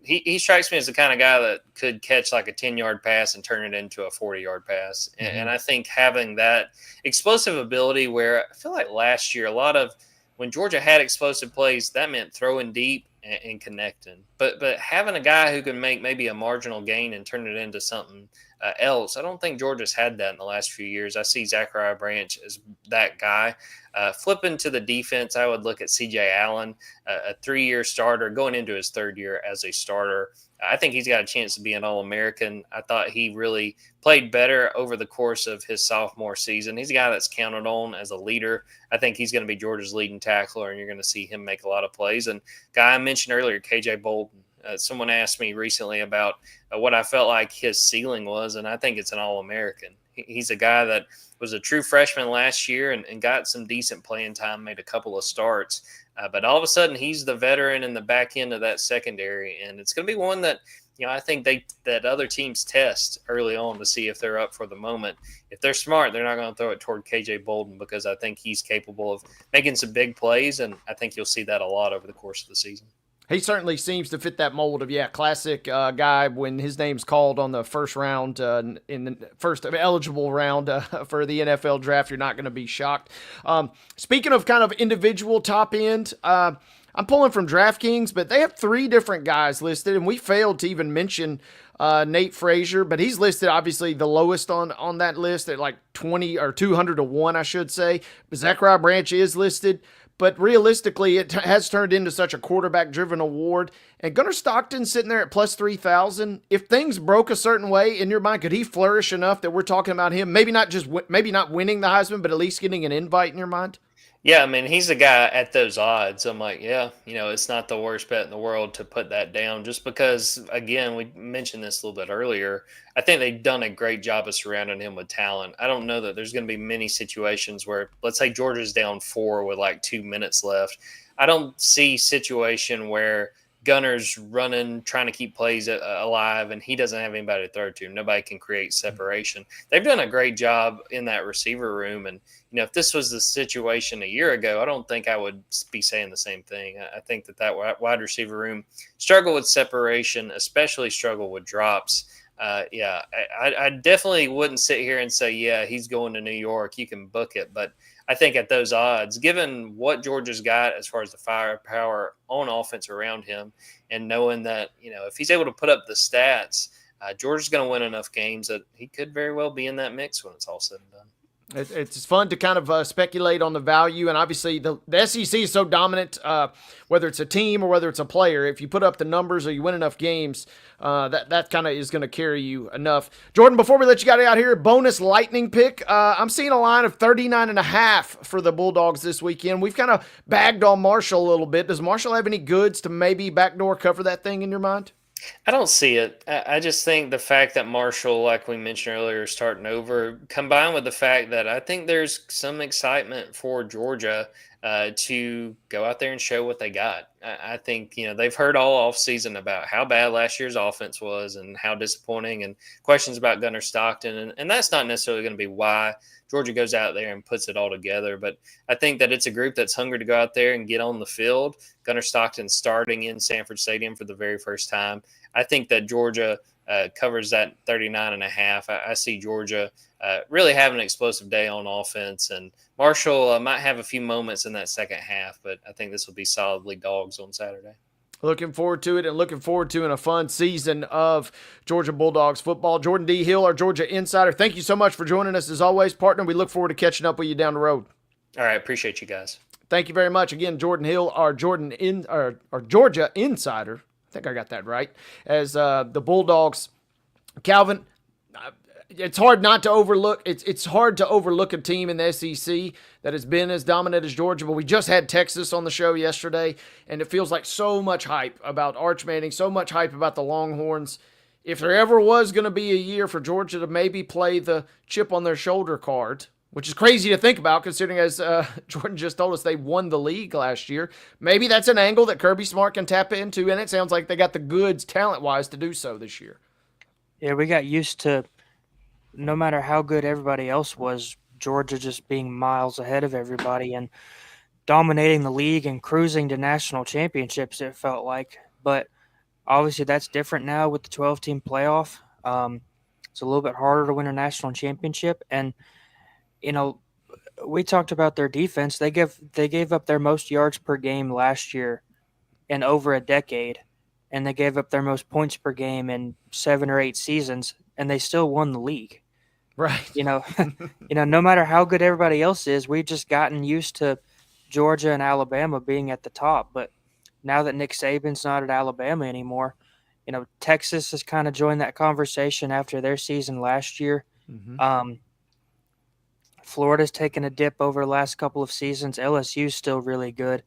he strikes me as the kind of guy that could catch like a 10-yard pass and turn it into a 40-yard pass. Mm-hmm. And I think having that explosive ability, where I feel like last year, a lot of when Georgia had explosive plays, that meant throwing deep and connecting. But having a guy who can make maybe a marginal gain and turn it into something else, I don't think Georgia's had that in the last few years. I see Zachariah Branch as that guy. Flipping to the defense, I would look at C.J. Allen, a 3-year starter, going into his 3rd year as a starter. I think he's got a chance to be an All-American. I thought he really played better over the course of his sophomore season. He's a guy that's counted on as a leader. I think he's going to be Georgia's leading tackler, and you're going to see him make a lot of plays. And guy I mentioned earlier, KJ Bolden. Someone asked me recently about what I felt like his ceiling was, and I think it's an All-American. He's a guy that was a true freshman last year and got some decent playing time, made a couple of starts. But all of a sudden, he's the veteran in the back end of that secondary, and it's going to be one that, I think that other teams test early on to see if they're up for the moment. If they're smart, they're not going to throw it toward KJ Bolden, because I think he's capable of making some big plays, and I think you'll see that a lot over the course of the season. He certainly seems to fit that mold of, classic guy when his name's called on the first round, in the first eligible round for the NFL draft. You're not going to be shocked. Speaking of kind of individual top end, I'm pulling from DraftKings, but they have 3 different guys listed, and we failed to even mention Nate Frazier, but he's listed obviously the lowest on that list at like 20 or 200 to 1, I should say. Zachariah Branch is listed. But realistically, it has turned into such a quarterback-driven award. And Gunnar Stockton sitting there at plus 3,000. If things broke a certain way in your mind, could he flourish enough that we're talking about him? Maybe not winning the Heisman, but at least getting an invite in your mind? Yeah, I mean, he's a guy at those odds. I'm like, it's not the worst bet in the world to put that down, just because, again, we mentioned this a little bit earlier. I think they've done a great job of surrounding him with talent. I don't know that there's going to be many situations where, let's say Georgia's down 4 with like 2 minutes left. I don't see a situation where Gunner's running, trying to keep plays alive, and he doesn't have anybody to throw to. Nobody can create separation. They've done a great job in that receiver room. And, if this was the situation a year ago, I don't think I would be saying the same thing. I think that wide receiver room struggle with separation, especially struggle with drops. I definitely wouldn't sit here and say, he's going to New York. You can book it. But I think at those odds, given what Georgia's got as far as the firepower on offense around him, and knowing that, if he's able to put up the stats, Georgia's going to win enough games that he could very well be in that mix when it's all said and done. It's fun to kind of speculate on the value, and obviously the SEC is so dominant, whether it's a team or whether it's a player. If you put up the numbers or you win enough games, that kind of is going to carry you enough. Jordan, before we let you guys out here, bonus lightning pick. I'm seeing a line of 39.5 for the Bulldogs this weekend. We've kind of bagged on Marshall a little bit. Does Marshall have any goods to maybe backdoor cover that thing in your mind? I don't see it. I just think the fact that Marshall, like we mentioned earlier, is starting over, combined with the fact that I think there's some excitement for Georgia to go out there and show what they got. I think, they've heard all offseason about how bad last year's offense was and how disappointing, and questions about Gunnar Stockton. And that's not necessarily going to be why Georgia goes out there and puts it all together. But I think that it's a group that's hungry to go out there and get on the field. Gunnar Stockton starting in Sanford Stadium for the very first time. I think that Georgia covers that 39.5. I see Georgia really having an explosive day on offense, and Marshall might have a few moments in that second half, but I think this will be solidly Dogs on Saturday. Looking forward to it, and looking forward to a fun season of Georgia Bulldogs football. Jordan D. Hill, our Georgia insider, thank you so much for joining us as always, partner. We look forward to catching up with you down the road. All right, appreciate you guys. Thank you very much. Again, Jordan Hill, our Georgia insider. I think I got that right. As the Bulldogs, Calvin, it's hard not to overlook. It's hard to overlook a team in the SEC that has been as dominant as Georgia. But we just had Texas on the show yesterday, and it feels like so much hype about Arch Manning, so much hype about the Longhorns. If there ever was going to be a year for Georgia to maybe play the chip on their shoulder card, which is crazy to think about considering, as Jordan just told us, they won the league last year. Maybe that's an angle that Kirby Smart can tap into, and it sounds like they got the goods talent-wise to do so this year. Yeah, we got used to, no matter how good everybody else was, Georgia just being miles ahead of everybody and dominating the league and cruising to national championships, it felt like. But obviously that's different now with the 12-team playoff. It's a little bit harder to win a national championship, and we talked about their defense. They gave up their most yards per game last year in over a decade, and they gave up their most points per game in 7 or 8 seasons, and they still won the league. Right. No matter how good everybody else is, we've just gotten used to Georgia and Alabama being at the top. But now that Nick Saban's not at Alabama anymore, Texas has kind of joined that conversation after their season last year. Mm-hmm. Florida's taken a dip over the last couple of seasons. LSU's still really good.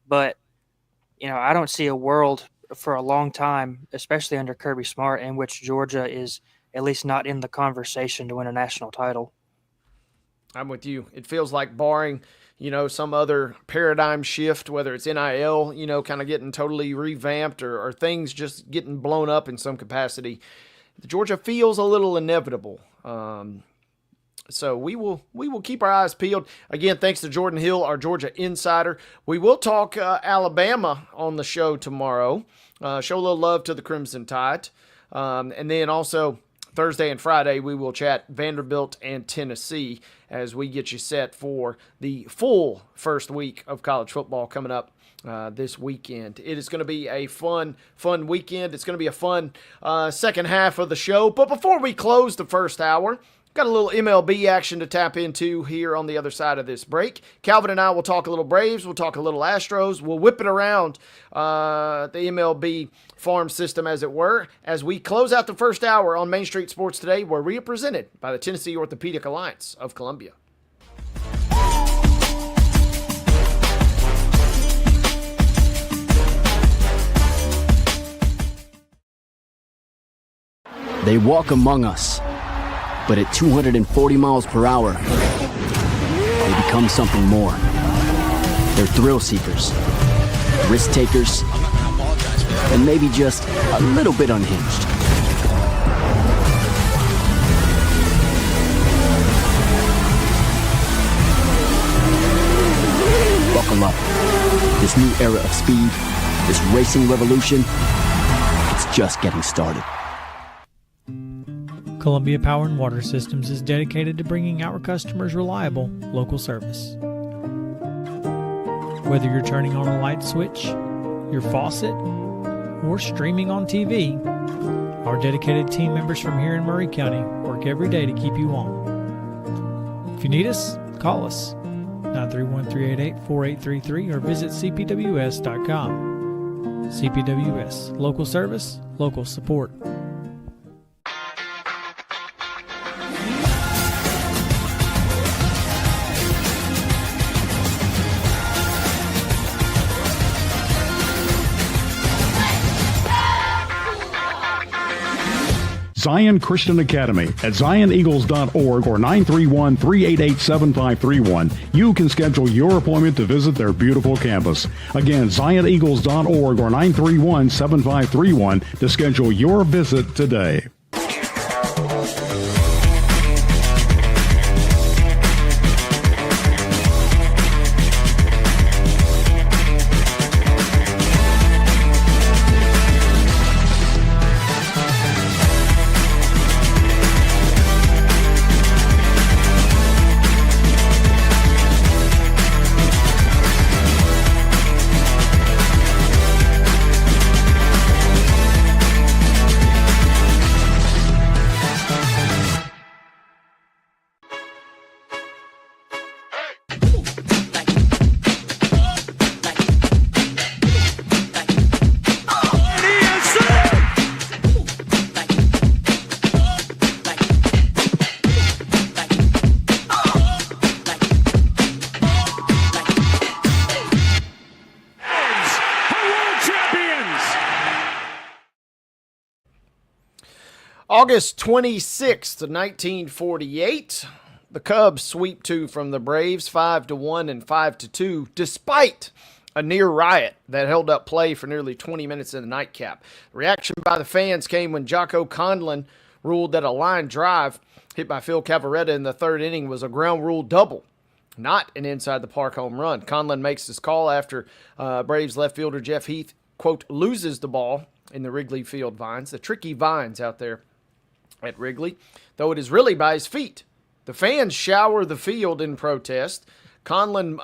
But, I don't see a world for a long time, especially under Kirby Smart, in which Georgia is at least not in the conversation to win a national title. I'm with you. It feels like barring, some other paradigm shift, whether it's NIL, kind of getting totally revamped or things just getting blown up in some capacity, Georgia feels a little inevitable. So we will keep our eyes peeled. Again, thanks to Jordan Hill, our Georgia insider. We will talk Alabama on the show tomorrow. Show a little love to the Crimson Tide. And then also Thursday and Friday, we will chat Vanderbilt and Tennessee as we get you set for the full first week of college football coming up this weekend. It is going to be a fun weekend. It's going to be a fun second half of the show. But before we close the first hour, got a little MLB action to tap into here on the other side of this break. Calvin and I will talk a little Braves. We'll talk a little Astros. We'll whip it around the MLB farm system, as it were, as we close out the first hour on Main Street Sports Today, where we are presented by the Tennessee Orthopedic Alliance of Columbia. They walk among us, but at 240 miles per hour, they become something more. They're thrill seekers, risk takers, and maybe just a little bit unhinged. Buckle up. This new era of speed, this racing revolution, it's just getting started. Columbia Power and Water Systems is dedicated to bringing our customers reliable, local service. Whether you're turning on a light switch, your faucet, or streaming on TV, our dedicated team members from here in Murray County work every day to keep you on. you need us, call us 931-388-4833 or visit cpws.com. CPWS, local service, local support. Zion Christian Academy at zioneagles.org or 931-388-7531. You can schedule your appointment to visit their beautiful campus. Again, zioneagles.org or 931-7531 to schedule your visit today. August 26th, 1948, the Cubs sweep two from the Braves 5-1 and 5-2, despite a near riot that held up play for nearly 20 minutes in the nightcap. The reaction by the fans came when Jocko Conlon ruled that a line drive hit by Phil Cavaretta in the third inning was a ground rule double, not an inside-the-park home run. Conlon makes his call after Braves left fielder Jeff Heath, quote, loses the ball in the Wrigley Field vines, the tricky vines out there at Wrigley, though it is really by his feet. The fans shower the field in protest. Conlon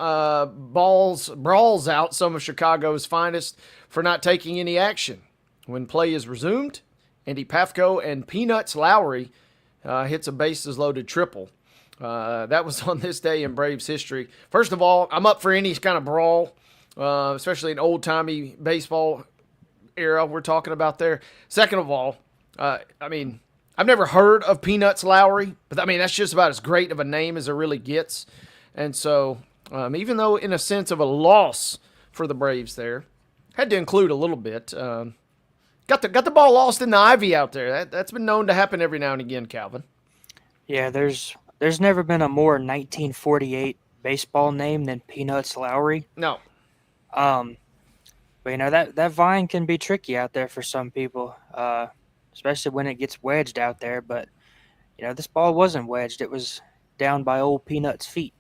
brawls out some of Chicago's finest for not taking any action. When play is resumed, Andy Pafko and Peanuts Lowry hits a bases-loaded triple. That was on this day in Braves history. First of all, I'm up for any kind of brawl, especially an old-timey baseball era we're talking about there. Second of all, I've never heard of Peanuts Lowry, but that's just about as great of a name as it really gets. And so, even though in a sense of a loss for the Braves there, had to include a little bit. Got the ball lost in the ivy out there. That's been known to happen every now and again, Calvin. Yeah, there's never been a more 1948 baseball name than Peanuts Lowry. No. But that vine can be tricky out there for some people. Especially when it gets wedged out there. But, this ball wasn't wedged. It was down by old Peanut's feet.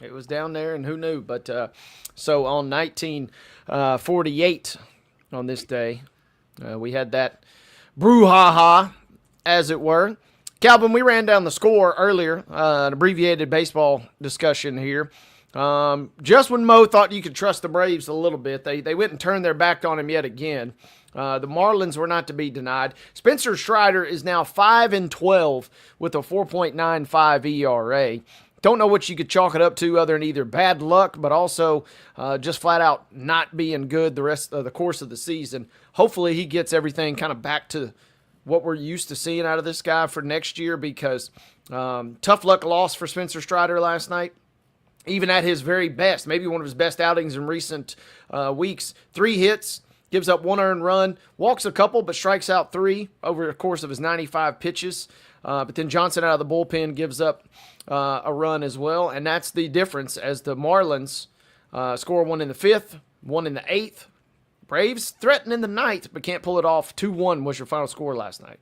It was down there, and who knew? But so on 1948, on this day, we had that brouhaha, as it were. Calvin, we ran down the score earlier, an abbreviated baseball discussion here. Just when Mo thought you could trust the Braves a little bit, they went and turned their back on him yet again. The Marlins were not to be denied. Spencer Strider is now 5-12 with a 4.95 ERA. Don't know what you could chalk it up to other than either bad luck, but also just flat out not being good the rest of the course of the season. Hopefully he gets everything kind of back to what we're used to seeing out of this guy for next year, because tough luck loss for Spencer Strider last night. Even at his very best, maybe one of his best outings in recent weeks. 3 hits, gives up 1 earned run, walks a couple, but strikes out 3 over the course of his 95 pitches. But then Johnson out of the bullpen gives up a run as well, and that's the difference as the Marlins score 1 in the 5th, 1 in the 8th. Braves threaten in the 9th, but can't pull it off. 2-1 was your final score last night.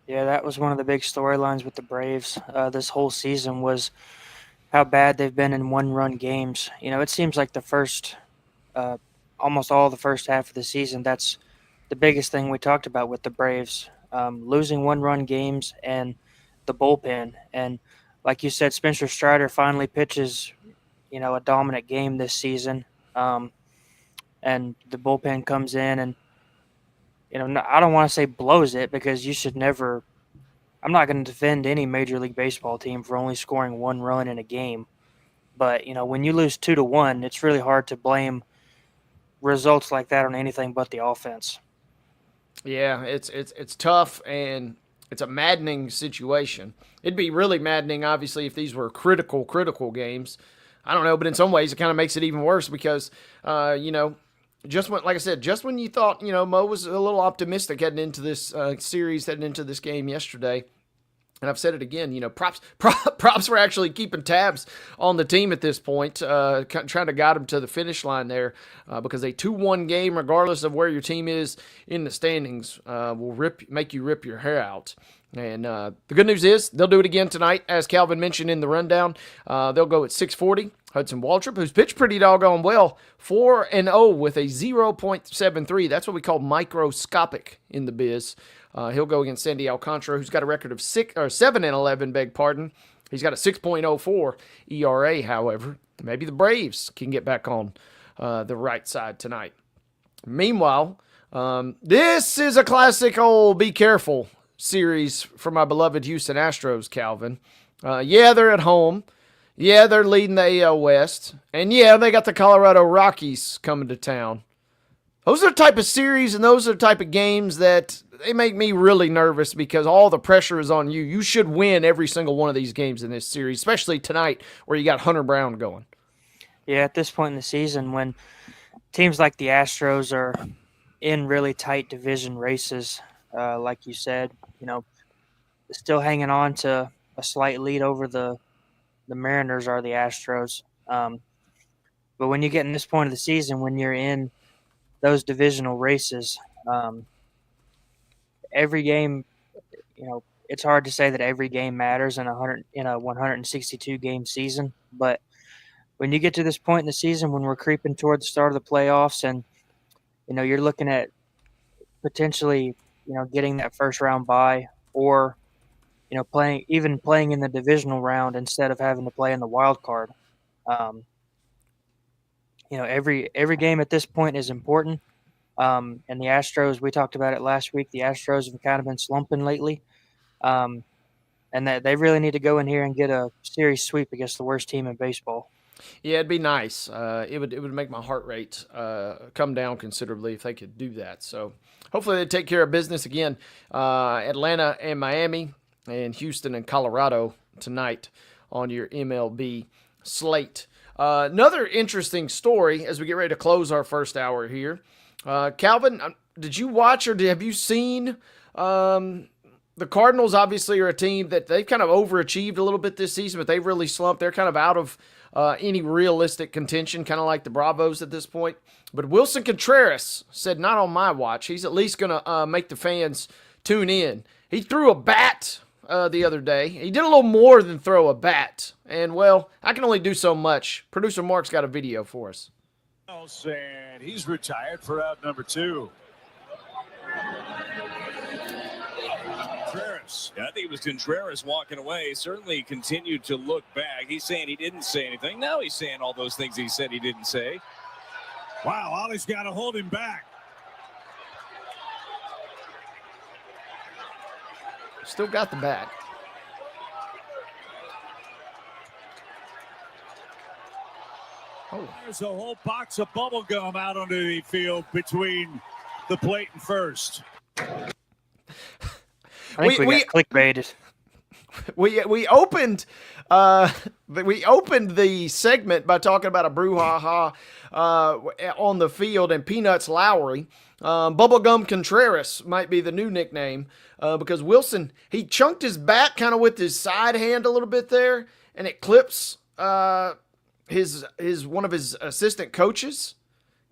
Yeah, that was one of the big storylines with the Braves this whole season was how bad they've been in one-run games. It seems like the first, almost all the first half of the season, that's the biggest thing we talked about with the Braves, losing one-run games and the bullpen. And like you said, Spencer Strider finally pitches, a dominant game this season. And the bullpen comes in and, I don't want to say blows it, because you should never I'm not going to defend any Major League Baseball team for only scoring 1 run in a game. But, when you lose 2-1, it's really hard to blame results like that on anything but the offense. Yeah, it's tough, and it's a maddening situation. It'd be really maddening, obviously, if these were critical games. I don't know, but in some ways it kind of makes it even worse because, just when, like I said, just when you thought, Mo was a little optimistic heading into this series, heading into this game yesterday, and I've said it again, props for actually keeping tabs on the team at this point, trying to guide them to the finish line there, because a 2-1 game, regardless of where your team is in the standings, will make you rip your hair out. And the good news is they'll do it again tonight, as Calvin mentioned in the rundown. They'll go at 6:40. Hudson Waltrip, who's pitched pretty doggone well, 4-0 with a 0.73. That's what we call microscopic in the biz. He'll go against Sandy Alcantara, who's got a record of 7-11. Beg pardon. He's got a 6.04 ERA. However, maybe the Braves can get back on the right side tonight. Meanwhile, this is a classic old be careful series for my beloved Houston Astros, Calvin. Yeah, they're at home. Yeah, they're leading the AL West. And yeah, they got the Colorado Rockies coming to town. Those are the type of series and those are the type of games that they make me really nervous because all the pressure is on you. You should win every single one of these games in this series, especially tonight where you got Hunter Brown going. Yeah, at this point in the season when teams like the Astros are in really tight division races, like you said, still hanging on to a slight lead over the Mariners are the Astros. But when you get in this point of the season, when you're in those divisional races, every game, it's hard to say that every game matters in a 162 game season. But when you get to this point in the season, when we're creeping toward the start of the playoffs, and you're looking at potentially, getting that first round bye, or playing in the divisional round instead of having to play in the wild card. Every game at this point is important. And the Astros, we talked about it last week. The Astros have kind of been slumping lately, and that they really need to go in here and get a series sweep against the worst team in baseball. Yeah, it'd be nice. It would make my heart rate come down considerably if they could do that. So hopefully they take care of business again. Atlanta and Miami and Houston and Colorado tonight on your MLB slate. Another interesting story as we get ready to close our first hour here. Calvin, did you watch or have you seen the Cardinals? Obviously are a team that they've kind of overachieved a little bit this season, but they've really slumped. They're kind of out of any realistic contention, kind of like the Bravos at this point. But Wilson Contreras said, not on my watch. He's at least going to make the fans tune in. He threw a bat the other day. He did a little more than throw a bat. And, well, I can only do so much. Producer Mark's got a video for us. And he's retired for out number 2. Contreras. I think it was Contreras walking away. Certainly continued to look back. He's saying he didn't say anything. Now he's saying all those things he said he didn't say. Wow, Ollie's got to hold him back. Still got the bat. Oh. There's a whole box of bubble gum out onto the field between the plate and first. I think we got clickbaited. We opened the segment by talking about a brouhaha on the field and Peanuts Lowry. Bubblegum Contreras might be the new nickname because Wilson, he chunked his bat kind of with his side hand a little bit there, and it clips his one of his assistant coaches,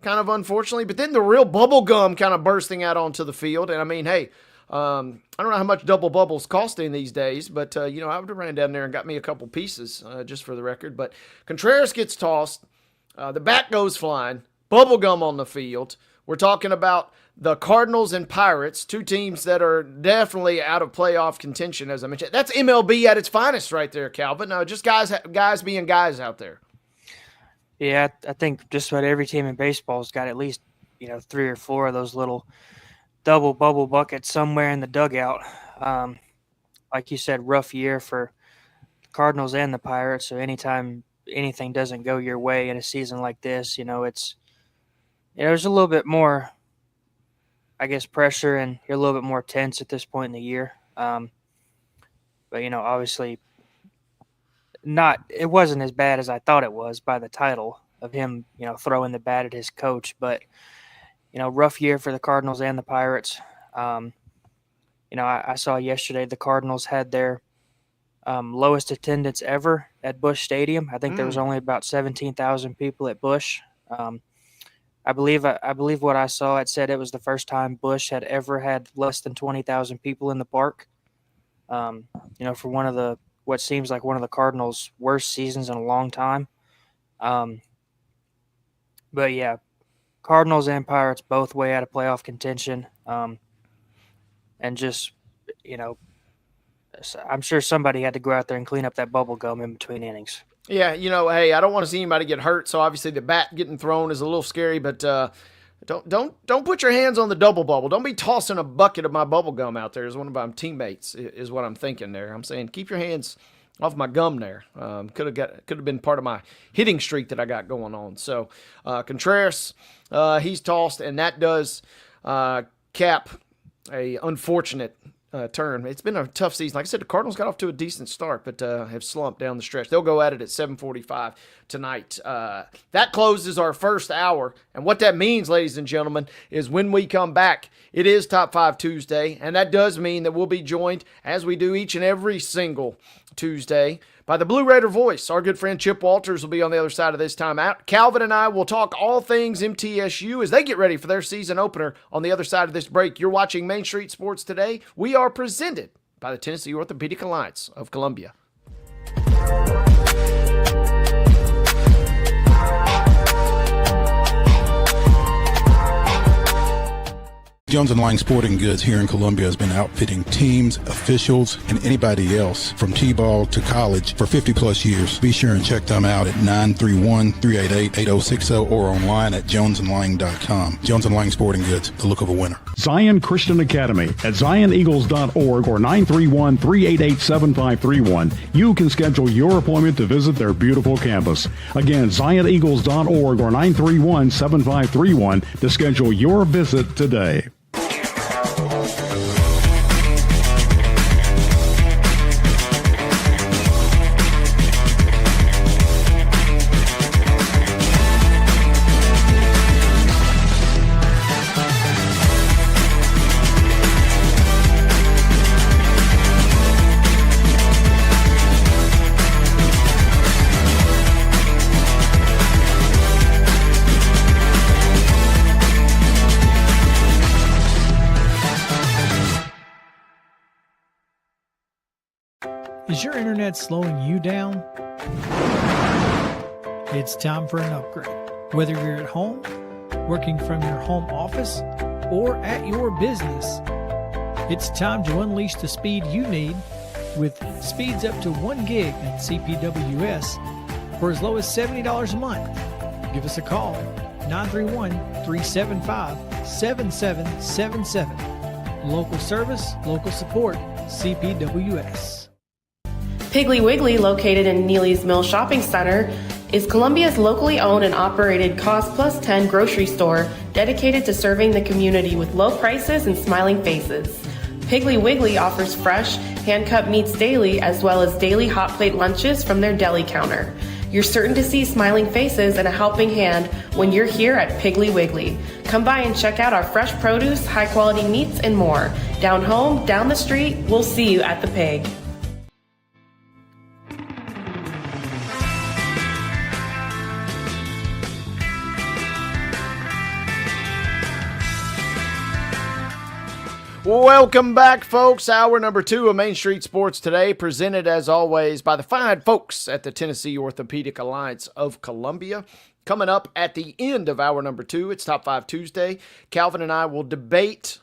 kind of unfortunately. But then the real bubblegum kind of bursting out onto the field, and I mean, hey. I don't know how much double bubbles costing these days, but, I would have ran down there and got me a couple pieces just for the record. But Contreras gets tossed. The bat goes flying. Bubblegum on the field. We're talking about the Cardinals and Pirates, two teams that are definitely out of playoff contention, as I mentioned. That's MLB at its finest right there, Calvin. Just guys being guys out there. Yeah, I think just about every team in baseball has got at least, 3 or 4 of those little double bubble bucket somewhere in the dugout. like you said, rough year for the Cardinals and the Pirates. So anytime anything doesn't go your way in a season like this, there's a little bit more, I guess, pressure, and you're a little bit more tense at this point in the year. But obviously, it wasn't as bad as I thought it was by the title of him, throwing the bat at his coach. But rough year for the Cardinals and the Pirates. I saw yesterday the Cardinals had their lowest attendance ever at Busch Stadium. I think there was only about 17,000 people at Busch. I believe what I saw, it said it was the first time Busch had ever had less than 20,000 people in the park. For what seems like one of the Cardinals' worst seasons in a long time. But yeah, Cardinals and Pirates both way out of playoff contention. And just, I'm sure somebody had to go out there and clean up that bubble gum in between innings. Yeah, hey, I don't want to see anybody get hurt, so obviously the bat getting thrown is a little scary, but don't put your hands on the double bubble. Don't be tossing a bucket of my bubble gum out there as one of my teammates is what I'm thinking there. I'm saying keep your hands off my gum there. Could have been part of my hitting streak that I got going on. So Contreras, he's tossed, and that does cap a unfortunate turn. It's been a tough season. Like I said, the Cardinals got off to a decent start, but have slumped down the stretch. They'll go at it at 7:45 tonight. That closes our first hour, and what that means, ladies and gentlemen, is when we come back, it is Top 5 Tuesday, and that does mean that we'll be joined, as we do each and every single Tuesday, by the Blue Raider voice. Our good friend Chip Walters will be on the other side of this timeout. Calvin and I will talk all things MTSU as they get ready for their season opener on the other side of this break. You're watching Main Street Sports Today. We are presented by the Tennessee Orthopedic Alliance of Columbia. Jones & Lang Sporting Goods here in Columbia has been outfitting teams, officials, and anybody else from T-ball to college for 50-plus years. Be sure and check them out at 931-388-8060 or online at jonesandlang.com. Jones & Lang Sporting Goods, the look of a winner. Zion Christian Academy at zioneagles.org or 931-388-7531. You can schedule your appointment to visit their beautiful campus. Again, zioneagles.org or 931-7531 to schedule your visit today. Is your internet slowing you down? It's time for an upgrade. Whether you're at home, working from your home office, or at your business, it's time to unleash the speed you need with speeds up to 1 gig at CPWS for as low as $70 a month. Give us a call, 931-375-7777. Local service, local support, CPWS. Piggly Wiggly, located in Neely's Mill Shopping Center, is Columbia's locally owned and operated Cost Plus 10 grocery store dedicated to serving the community with low prices and smiling faces. Piggly Wiggly offers fresh, hand-cut meats daily as well as daily hot plate lunches from their deli counter. You're certain to see smiling faces and a helping hand when you're here at Piggly Wiggly. Come by and check out our fresh produce, high-quality meats, and more. Down home, down the street, we'll see you at the Pig. Welcome back, folks. Hour number 2 of Main Street Sports Today, presented as always by the fine folks at the Tennessee Orthopedic Alliance of Columbia. Coming up at the end of hour number 2, it's Top 5 Tuesday. Calvin and I will debate.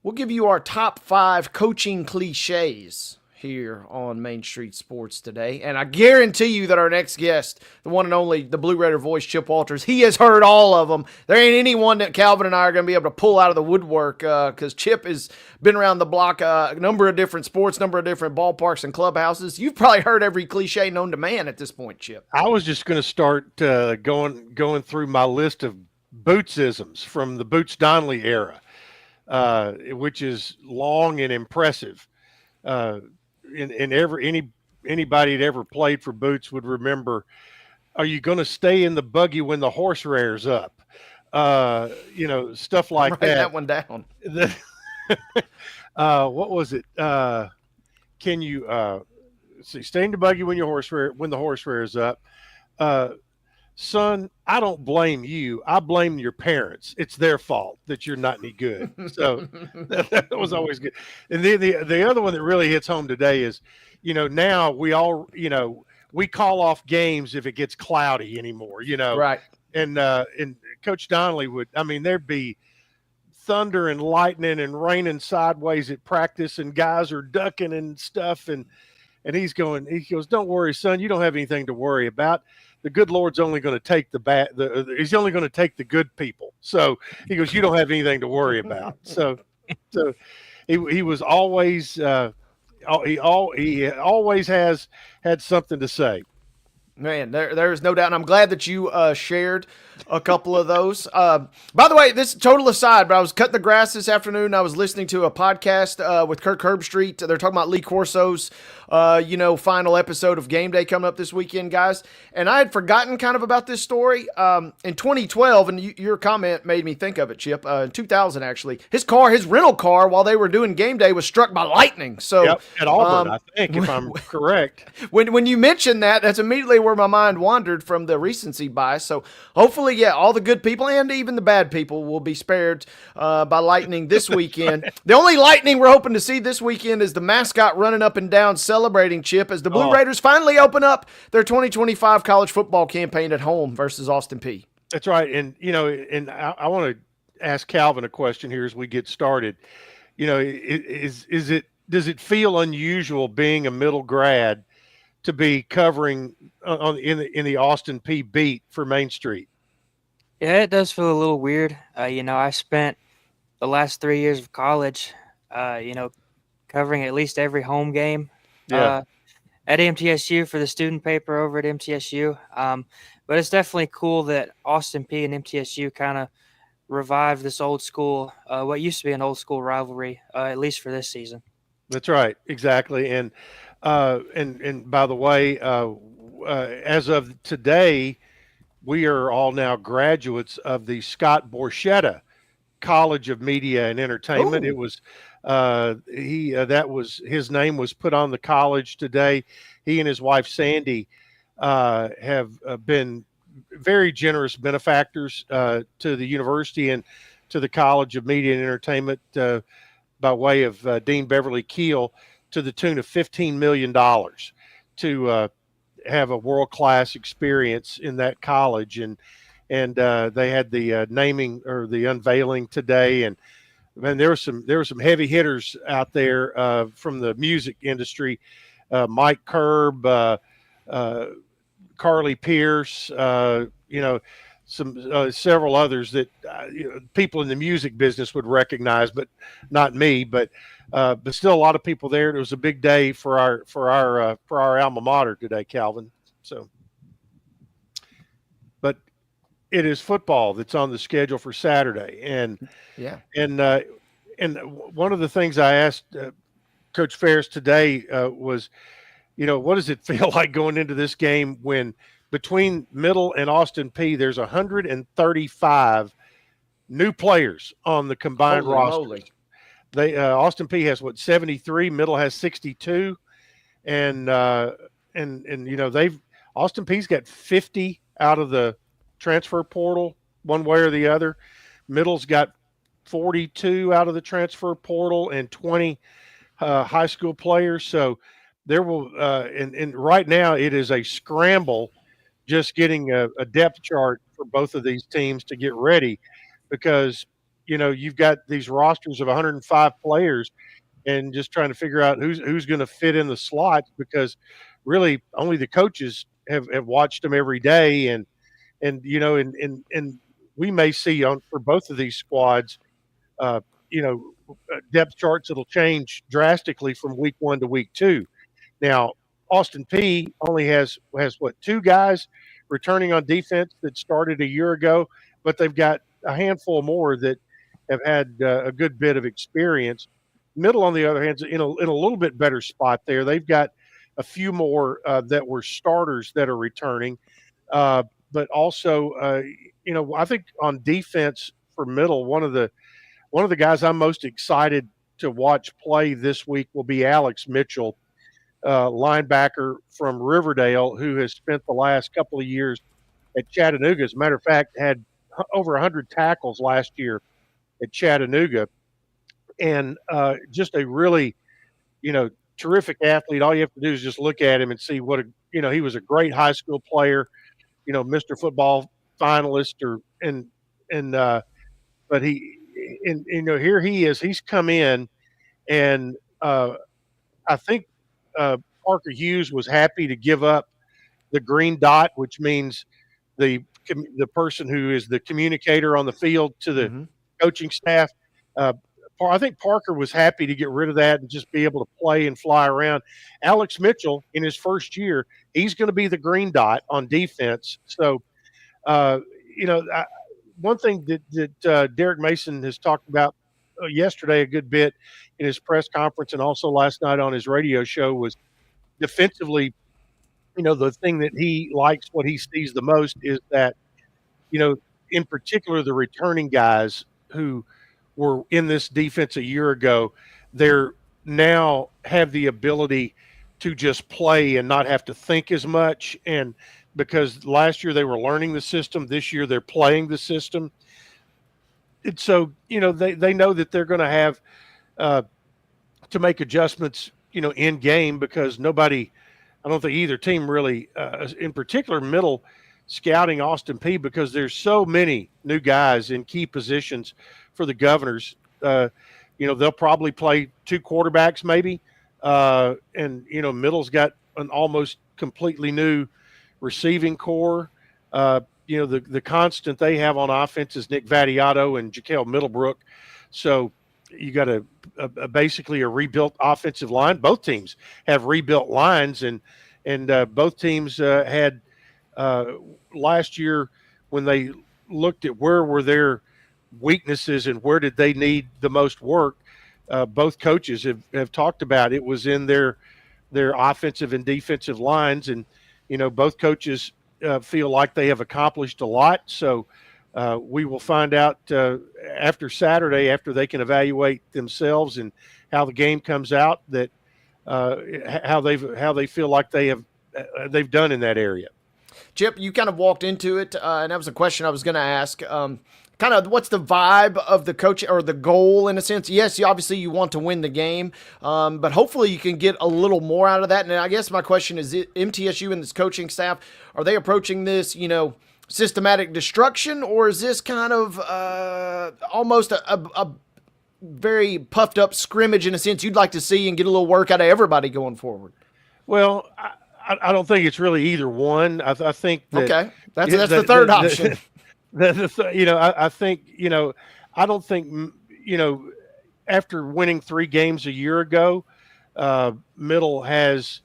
We'll give you our top 5 coaching cliches. here on Main Street Sports today. And I guarantee you that our next guest, the one and only, the Blue Raider voice, Chip Walters, he has heard all of them. There ain't anyone that Calvin and I are going to be able to pull out of the woodwork because Chip has been around the block a number of different sports, number of different ballparks and clubhouses. You've probably heard every cliche known to man at this point, Chip. I was just going to start going through my list of Bootsisms from the Boots Donnelly era, which is long and impressive. Anybody that ever played for Boots would remember, are you going to stay in the buggy when the horse rears up? Stuff like Write that. that one down. What was it? Can you stay in the buggy when the horse rears up? Son, I don't blame you. I blame your parents. It's their fault that you're not any good. So that was always good. And the other one that really hits home today is, now we all, we call off games if it gets cloudy anymore, Right. And Coach Donnelly there'd be thunder and lightning and raining sideways at practice, and guys are ducking and stuff. And he goes, don't worry, son, you don't have anything to worry about. The good Lord's only going to take he's only going to take the good people. So he goes, you don't have anything to worry about. So he was always, he always has had something to say. Man, there's no doubt. And I'm glad that you shared a couple of those. By the way, this is total aside, but I was cutting the grass this afternoon. I was listening to a podcast with Kirk Herbstreit. They're talking about Lee Corso's, final episode of Game Day coming up this weekend, guys. And I had forgotten kind of about this story. In 2012, and your comment made me think of it, Chip, in 2000, actually, his rental car, while they were doing Game Day, was struck by lightning. So yep, at Auburn, I think, if I'm correct. When you mentioned that, that's immediately where my mind wandered from the recency bias. So hopefully, all the good people and even the bad people will be spared by lightning this weekend. The only lightning we're hoping to see this weekend is the mascot running up and down celebrating, Chip, as the Blue Raiders finally open up their 2025 college football campaign at home versus Austin Peay. That's right. And, and I want to ask Calvin a question here as we get started. Does it feel unusual being a middle grad to be covering in the Austin Peay beat for Main Street? Yeah, it does feel a little weird. I spent the last 3 years of college, covering at least every home game at MTSU for the student paper over at MTSU. But it's definitely cool that Austin Peay and MTSU kind of revived this old school, what used to be an old school rivalry, at least for this season. That's right, exactly. And by the way, as of today, we are all now graduates of the Scott Borchetta College of Media and Entertainment. Ooh. It was his name was put on the college today. He and his wife Sandy have been very generous benefactors to the university and to the College of Media and Entertainment by way of Dean Beverly Keel, to the tune of $15 million to have a world-class experience in that college. And they had the naming or the unveiling today. And there were some heavy hitters out there from the music industry. Mike Curb, Carly Pierce, several others that people in the music business would recognize, but not me. But still, a lot of people there. It was a big day for our alma mater today, Calvin. So, but it is football that's on the schedule for Saturday, and one of the things I asked Coach Ferris today was, what does it feel like going into this game when between Middle and Austin Peay, there's 135 new players on the combined roster. Moly. Austin Peay has 73, Middle has 62, and Austin Peay's got 50 out of the transfer portal one way or the other. Middle's got 42 out of the transfer portal and 20 high school players. So there will and right now it is a scramble just getting a depth chart for both of these teams to get ready, because you've got these rosters of 105 players, and just trying to figure out who's going to fit in the slots, because really only the coaches have watched them every day, and and we may see on for both of these squads, uh, depth charts that'll change drastically from week 1 to week 2. Now, Austin P only has what, 2 guys returning on defense that started a year ago, but they've got a handful more that have had a good bit of experience. Middle, on the other hand, is in a little bit better spot there. They've got a few more that were starters that are returning, but also, I think on defense for Middle, one of the guys I'm most excited to watch play this week will be Alex Mitchell, linebacker from Riverdale, who has spent the last couple of years at Chattanooga. As a matter of fact, had over 100 tackles last year at Chattanooga, and just a really, terrific athlete. All you have to do is just look at him and see he was a great high school player, Mr. Football finalist, but here he is. He's come in, and I think Parker Hughes was happy to give up the green dot, which means the person who is the communicator on the field to the coaching staff. I think Parker was happy to get rid of that and just be able to play and fly around. Alex Mitchell, in his first year, he's going to be the green dot on defense. So, one thing that Derek Mason has talked about yesterday a good bit in his press conference and also last night on his radio show was defensively. The thing that he likes, what he sees the most, is that, in particular, the returning guys who were in this defense a year ago, they're now have the ability to just play and not have to think as much. And because last year they were learning the system, this year they're playing the system. And so, they know that they're going to have to make adjustments, in game, because I don't think either team really, in particular, Middle, scouting Austin P, because there's so many new guys in key positions for the Governors. They'll probably play 2 quarterbacks maybe, and Middle's got an almost completely new receiving core. The constant they have on offense is Nick Vattiato and Jaquel Middlebrook. So you got basically a rebuilt offensive line. Both teams have rebuilt lines, and both teams had last year, when they looked at where were their weaknesses and where did they need the most work, both coaches have talked about it was in their offensive and defensive lines, and both coaches feel like they have accomplished a lot. So we will find out after Saturday, after they can evaluate themselves and how the game comes out, that how they feel like they've done in that area. Chip, you kind of walked into it, and that was a question I was going to ask. Kind of what's the vibe of the coach, or the goal in a sense? Yes, obviously you want to win the game, but hopefully you can get a little more out of that. And I guess my question is, MTSU and this coaching staff, are they approaching this, systematic destruction, or is this kind of almost a very puffed up scrimmage in a sense you'd like to see and get a little work out of everybody going forward? Well, I don't think it's really either one. I think that, okay, that's the third option. I think I don't think after winning 3 games a year ago, Middle has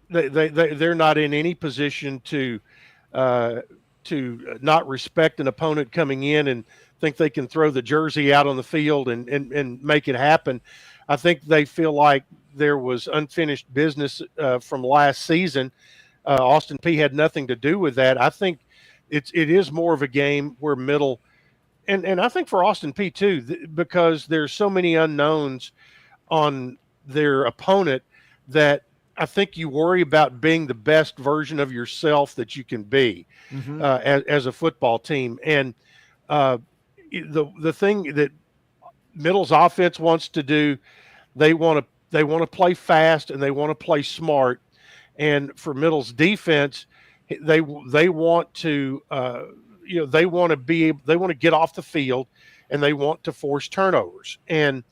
they're not in any position to not respect an opponent coming in and think they can throw the jersey out on the field and make it happen. I think they feel like there was unfinished business from last season. Austin P had nothing to do with that. I think it is more of a game where Middle, and I think for Austin P too, because there's so many unknowns on their opponent, that I think you worry about being the best version of yourself that you can be as a football team. And the thing that Middle's offense wants to do, they want to play fast and they want to play smart. And for Middle's defense, they want to they want to get off the field, and they want to force turnovers. And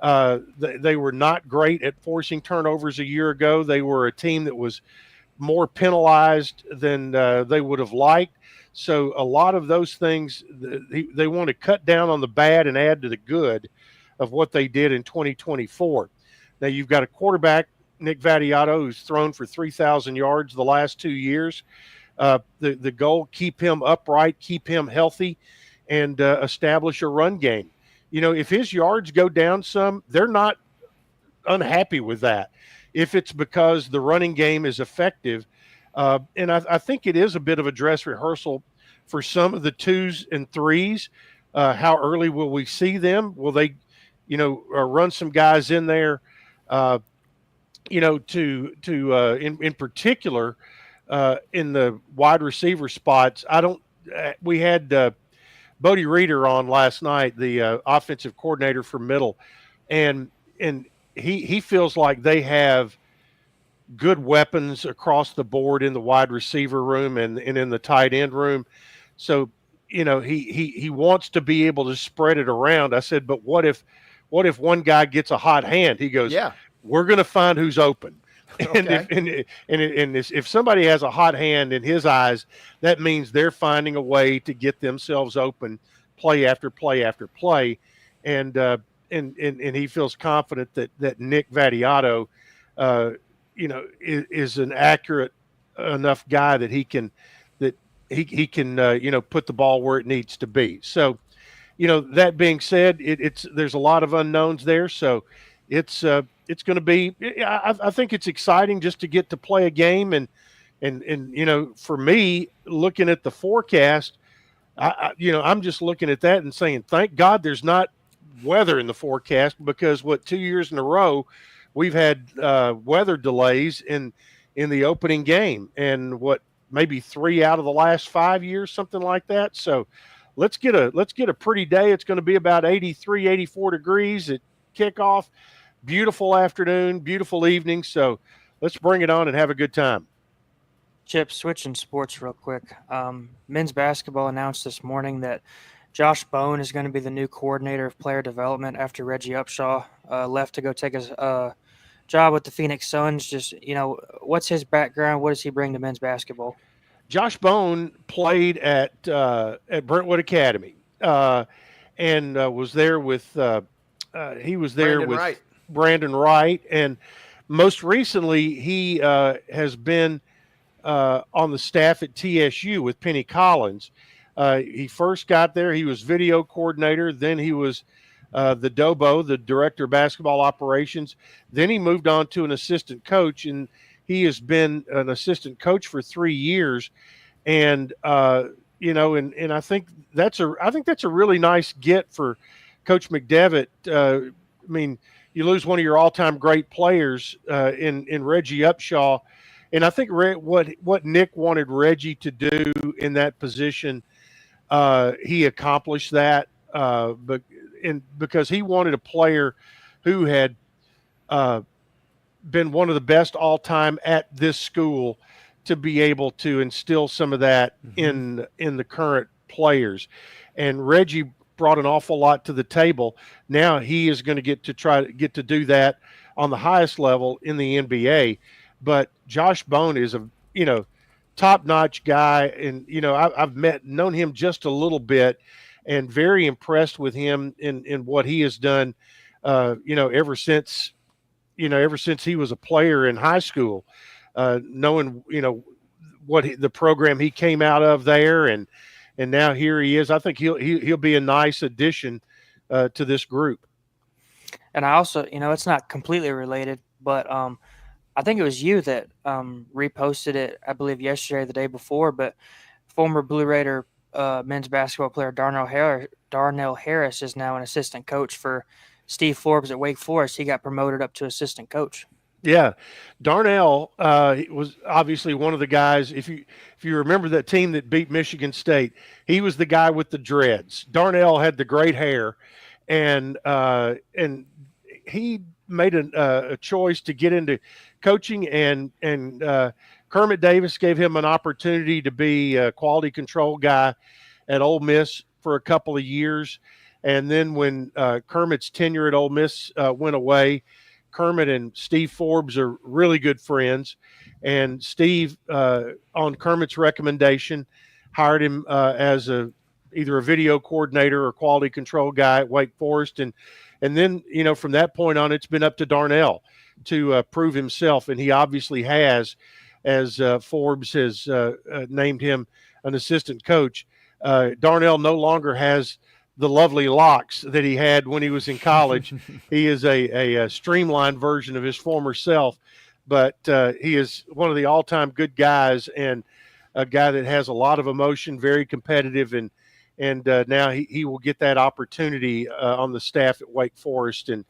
They were not great at forcing turnovers a year ago. They were a team that was more penalized than they would have liked. So a lot of those things, they want to cut down on the bad and add to the good of what they did in 2024. Now you've got a quarterback, Nick Vattiato, who's thrown for 3,000 yards the last 2 years. The goal, keep him upright, keep him healthy, and establish a run game. You know, if his yards go down some, they're not unhappy with that. If it's because the running game is effective, and I think it is a bit of a dress rehearsal for some of the 2s and 3s. How early will we see them? Will they, run some guys in there, in particular, in the wide receiver spots? We had Bodie Reeder on last night, the offensive coordinator for Middle, and he feels like they have good weapons across the board in the wide receiver room and in the tight end room. So, he wants to be able to spread it around. I said, but what if one guy gets a hot hand? He goes, yeah, we're going to find who's open. Okay. And if somebody has a hot hand in his eyes, that means they're finding a way to get themselves open play after play after play. And he feels confident that Nick Vattiato, is an accurate enough guy that he can put the ball where it needs to be. So, that being said, there's a lot of unknowns there. So it's going to be, I think it's exciting just to get to play a game. And for me, looking at the forecast, I'm just looking at that and saying, thank God there's not weather in the forecast, because 2 years in a row we've had weather delays in the opening game, and maybe 3 out of the last 5 years, something like that. So let's get a pretty day. It's going to be about 83, 84 degrees at kickoff. Beautiful afternoon, beautiful evening. So let's bring it on and have a good time. Chip, switching sports real quick. Men's basketball announced this morning that Josh Bone is going to be the new coordinator of player development after Reggie Upshaw left to go take his job with the Phoenix Suns. Just, what's his background? What does he bring to men's basketball? Josh Bone played at Brentwood Academy and was there with Brandon Wright, and most recently he has been on the staff at TSU with Penny Collins. He first got there, he was video coordinator, then he was the DOBO, the director of basketball operations. Then he moved on to an assistant coach, and he has been an assistant coach for 3 years. And and I think that's a really nice get for Coach McDevitt. I mean, you lose one of your all-time great players in Reggie Upshaw, and I think what Nick wanted Reggie to do in that position, he accomplished that. Because he wanted a player who had been one of the best all-time at this school to be able to instill some of that in the current players. And Reggie brought an awful lot to the table. Now he is going to get to do that on the highest level in the NBA. But Josh Bone is a top-notch guy, and I've known him just a little bit, and very impressed with him in what he has done. Ever since he was a player in high school, knowing what the program he came out of there, and now here he is. I think he'll be a nice addition to this group. And I also, it's not completely related, but I think it was you that reposted it, I believe yesterday or the day before, but former Blue Raider men's basketball player Darnell Harris is now an assistant coach for Steve Forbes at Wake Forest. He got promoted up to assistant coach. Yeah, Darnell was obviously one of the guys. If you remember that team that beat Michigan State, he was the guy with the dreads. Darnell had the great hair, and he made a choice to get into coaching, and Kermit Davis gave him an opportunity to be a quality control guy at Ole Miss for a couple of years. And then when Kermit's tenure at Ole Miss went away, Kermit and Steve Forbes are really good friends. And Steve, on Kermit's recommendation, hired him as either a video coordinator or quality control guy at Wake Forest. And then, from that point on, it's been up to Darnell to prove himself. And he obviously has, as Forbes has named him an assistant coach. Darnell no longer has the lovely locks that he had when he was in college. He is a streamlined version of his former self, but he is one of the all-time good guys and a guy that has a lot of emotion, very competitive, and now he will get that opportunity on the staff at Wake Forest, and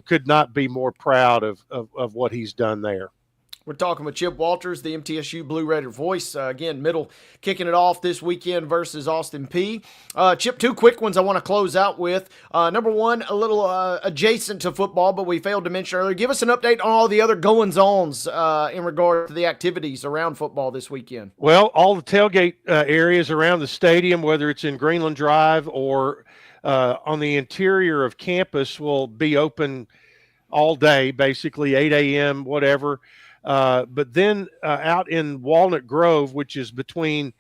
could not be more proud of what he's done there. We're talking with Chip Walters, the MTSU Blue Raider voice. Again, Middle kicking it off this weekend versus Austin Peay. Chip, two quick ones I want to close out with. Number one, a little adjacent to football, but we failed to mention earlier. Give us an update on all the other goings-ons in regard to the activities around football this weekend. Well, all the tailgate areas around the stadium, whether it's in Greenland Drive or on the interior of campus, will be open all day, basically 8 a.m., whatever. But then out in Walnut Grove, which is between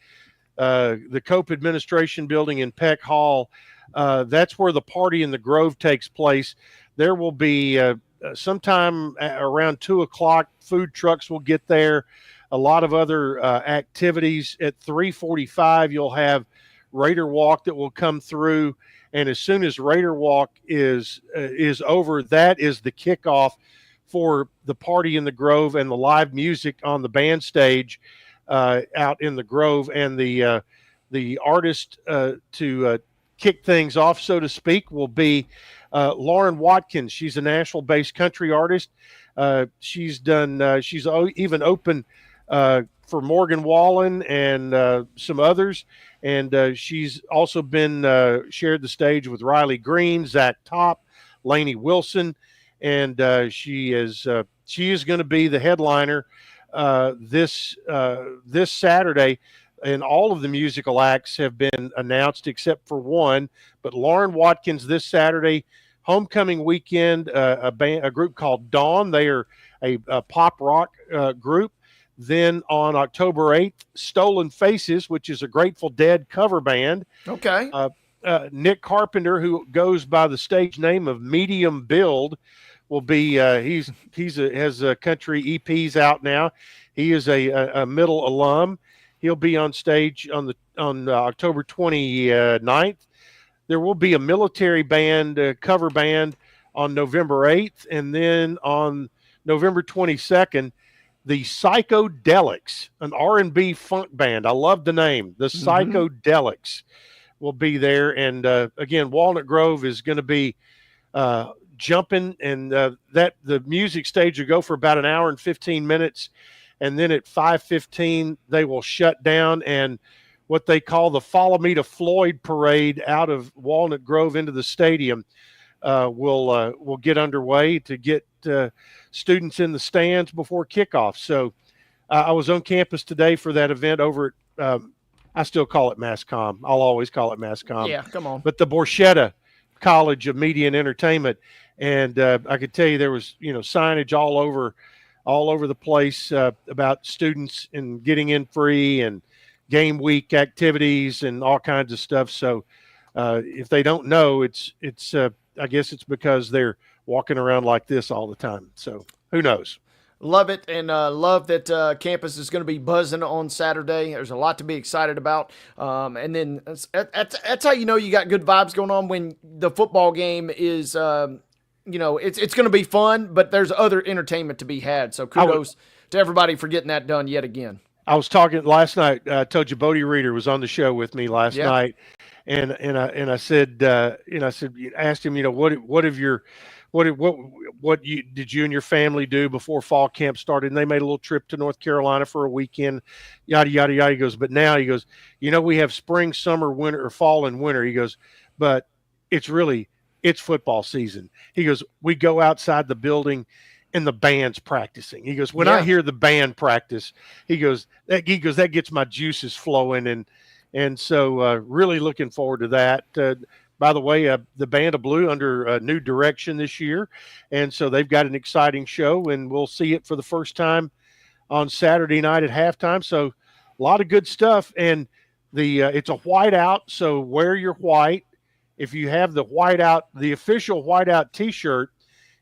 the Cope Administration Building and Peck Hall, that's where the Party in the Grove takes place. There will be sometime around 2 o'clock, food trucks will get there. A lot of other activities. At 3:45, you'll have Raider Walk that will come through. And as soon as Raider Walk is over, that is the kickoff for the Party in the Grove and the live music on the band stage out in the Grove. And the artist to kick things off, so to speak, will be Lauren Watkins. She's a Nashville-based country artist. She's even opened for Morgan Wallen and some others. And she's also been shared the stage with Riley Green, Zach Top, Lainey Wilson. And she is going to be the headliner this Saturday, and all of the musical acts have been announced except for one. But Lauren Watkins this Saturday, homecoming weekend, a group called Dawn. They are a pop rock group. Then on October 8th, Stolen Faces, which is a Grateful Dead cover band. Okay. Nick Carpenter, who goes by the stage name of Medium Build, will be has country EPs out now. He is a Middle alum. He'll be on stage on October 29th. There will be a military band, cover band, on November 8th, and then on November 22nd, the Psychedelics, an R&B funk band. I love the name. The Psychedelics will be there, and again, Walnut Grove is going to be jumping, and that the music stage will go for about an hour and 15 minutes, and then at 5:15 they will shut down, and what they call the Follow Me to Floyd parade out of Walnut Grove into the stadium will get underway to get students in the stands before kickoff. So I was on campus today for that event over at I still call it MassCom. I'll always call it MassCom. Yeah, come on. But the Borchetta College of Media and Entertainment, and I could tell you there was signage all over the place about students and getting in free and game week activities and all kinds of stuff. So if they don't know, it's I guess it's because they're walking around like this all the time. So who knows? Love it, and love that campus is going to be buzzing on Saturday. There's a lot to be excited about. And then that's how you know you got good vibes going on, when the football game is, it's going to be fun, but there's other entertainment to be had. So kudos to everybody for getting that done yet again. I was talking last night. I told you Bodie Reeder was on the show with me last night, and I said, asked him, what did you and your family do before fall camp started? And they made a little trip to North Carolina for a weekend, yada, yada, yada. He goes, but now, he goes, we have spring, summer, winter, or fall and winter. He goes, but it's football season. He goes, we go outside the building and the band's practicing. He goes, when I hear the band practice, he goes, that gets my juices flowing. And so really looking forward to that. by the way, the Band of Blue under new direction this year. And so they've got an exciting show, and we'll see it for the first time on Saturday night at halftime. So a lot of good stuff. And it's a whiteout, so wear your white. If you have the whiteout, the official whiteout T-shirt,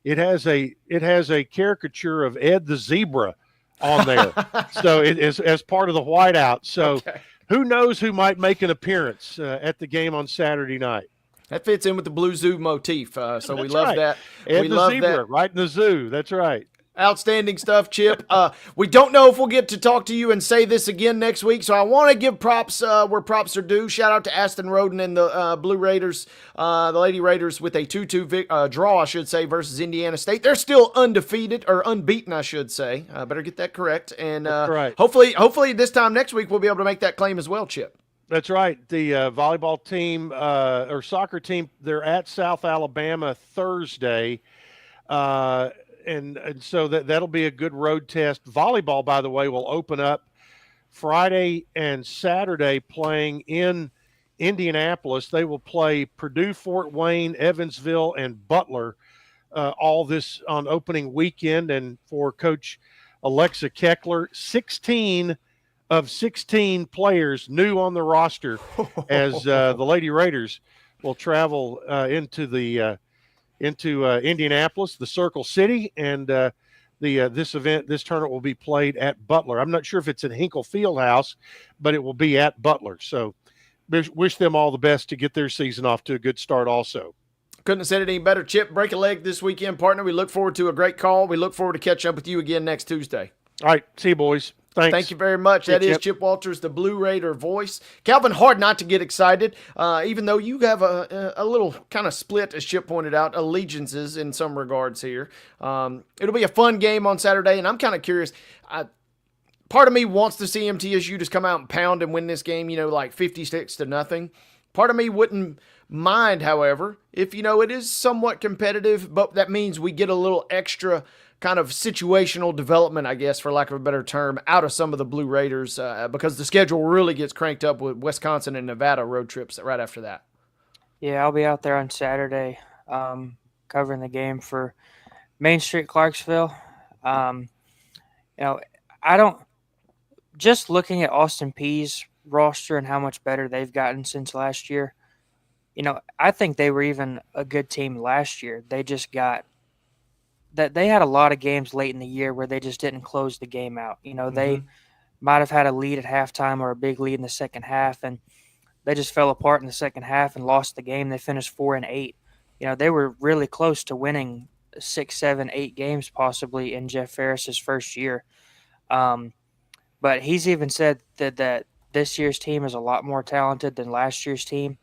it has a caricature of Ed the Zebra on there. So it is as part of the whiteout. So who knows who might make an appearance at the game on Saturday night. That fits in with the Blue Zoo motif. So we That's love right. that. Ed we the love Zebra, that. right in the zoo. That's right. Outstanding stuff, Chip. We don't know if we'll get to talk to you and say this again next week, so I want to give props where props are due. Shout out to Aston Roden and the Blue Raiders, the Lady Raiders, with a 2-2 draw, I should say, versus Indiana State. They're still undefeated, or unbeaten, I should say. Better get that correct. And right. hopefully this time next week we'll be able to make that claim as well, Chip. That's right. The volleyball team or soccer team, they're at South Alabama Thursday. And so that'll be a good road test. Volleyball, by the way, will open up Friday and Saturday playing in Indianapolis. They will play Purdue, Fort Wayne, Evansville, and Butler, all this on opening weekend. And for Coach Alexa Keckler, 16 of 16 players new on the roster as the Lady Raiders will travel into Indianapolis, the Circle City, and this tournament will be played at Butler. I'm not sure if it's at Hinkle Fieldhouse, but it will be at Butler. So wish them all the best to get their season off to a good start also. Couldn't have said it any better. Chip, break a leg this weekend, partner. We look forward to a great call. We look forward to catching up with you again next Tuesday. All right. See you, boys. Thanks. Thank you very much. That is Chip Walters, the Blue Raider voice. Calvin, hard not to get excited, even though you have a little kind of split, as Chip pointed out, allegiances in some regards here. It'll be a fun game on Saturday, and I'm kind of curious. Part of me wants to see MTSU just come out and pound and win this game, like 56-0. Part of me wouldn't mind, however, if, it is somewhat competitive, but that means we get a little extra kind of situational development, I guess, for lack of a better term, out of some of the Blue Raiders because the schedule really gets cranked up with Wisconsin and Nevada road trips right after that. Yeah, I'll be out there on Saturday covering the game for Main Street Clarksville. Just looking at Austin Peay's roster and how much better they've gotten since last year, I think they were even a good team last year. They just got that they had a lot of games late in the year where they just didn't close the game out. They might have had a lead at halftime or a big lead in the second half, and they just fell apart in the second half and lost the game. They finished 4-8. They were really close to winning 6, 7, 8 games possibly in Jeff Ferris's first year. But he's even said that this year's team is a lot more talented than last year's team.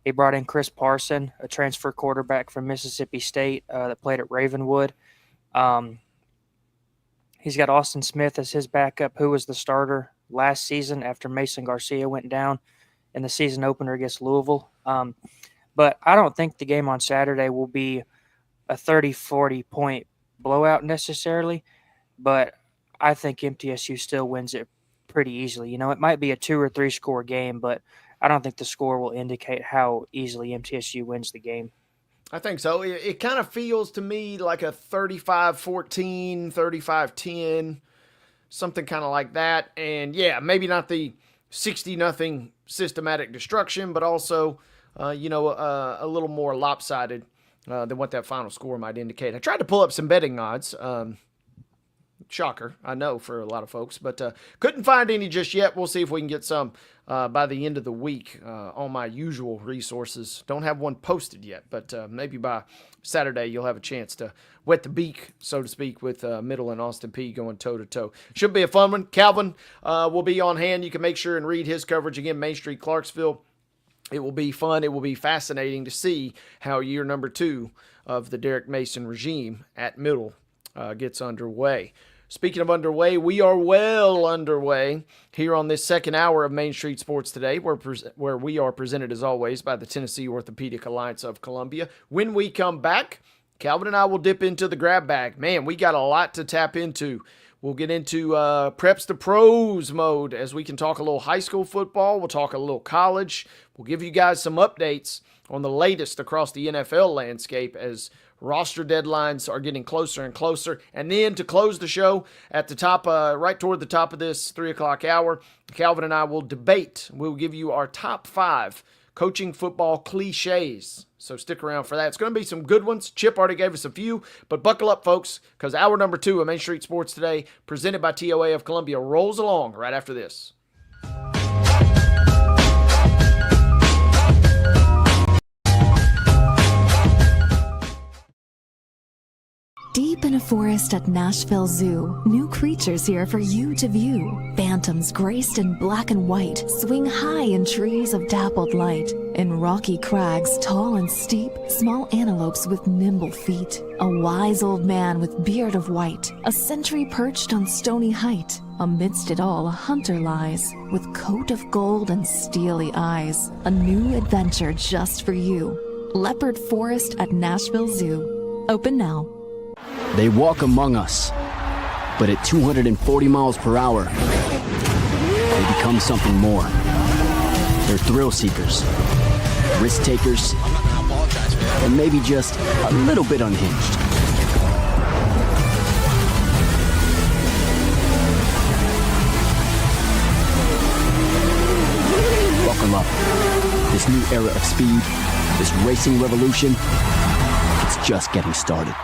He brought in Chris Parson, a transfer quarterback from Mississippi State that played at Ravenwood. He's got Austin Smith as his backup, who was the starter last season after Mason Garcia went down in the season opener against Louisville. But I don't think the game on Saturday will be a 30-40 point blowout necessarily, but I think MTSU still wins it pretty easily. It might be a 2 or 3 score game, but I don't think the score will indicate how easily MTSU wins the game. I think so. It kind of feels to me like a 35-14, 35-10, something kind of like that. And yeah, maybe not the 60-0 systematic destruction, but also, a little more lopsided than what that final score might indicate. I tried to pull up some betting odds. Shocker, I know, for a lot of folks, but couldn't find any just yet. We'll see if we can get some by the end of the week on my usual resources. Don't have one posted yet, but maybe by Saturday you'll have a chance to wet the beak, so to speak, with Middle and Austin Peay going toe-to-toe. Should be a fun one. Calvin will be on hand. You can make sure and read his coverage. Again, Main Street Clarksville. It will be fun. It will be fascinating to see how year number 2 of the Derek Mason regime at Middle gets underway. Speaking of underway, we are well underway here on this second hour of Main Street Sports Today, where we are presented, as always, by the Tennessee Orthopedic Alliance of Columbia. When we come back, Calvin and I will dip into the grab bag. Man, we got a lot to tap into We'll get into preps to pros mode as we can talk a little high school football. We'll talk a little college. We'll give you guys some updates on the latest across the NFL landscape as roster deadlines are getting closer and closer. And then to close the show at the top, right toward the top of this 3 o'clock hour, Calvin and I will debate. We'll give you our top 5 coaching football cliches. So stick around for that. It's going to be some good ones. Chip already gave us a few, but buckle up, folks, because hour number 2 of Main Street Sports Today, presented by TOA of Columbia, rolls along right after this. Deep in a forest at Nashville Zoo, new creatures here for you to view. Phantoms graced in black and white swing high in trees of dappled light. In rocky crags, tall and steep, small antelopes with nimble feet. A wise old man with beard of white, a sentry perched on stony height. Amidst it all, a hunter lies, with coat of gold and steely eyes. A new adventure just for you. Leopard Forest at Nashville Zoo. Open now. They walk among us, but at 240 miles per hour, they become something more. They're thrill seekers, risk takers, and maybe just a little bit unhinged. Buckle up. This new era of speed, this racing revolution, it's just getting started.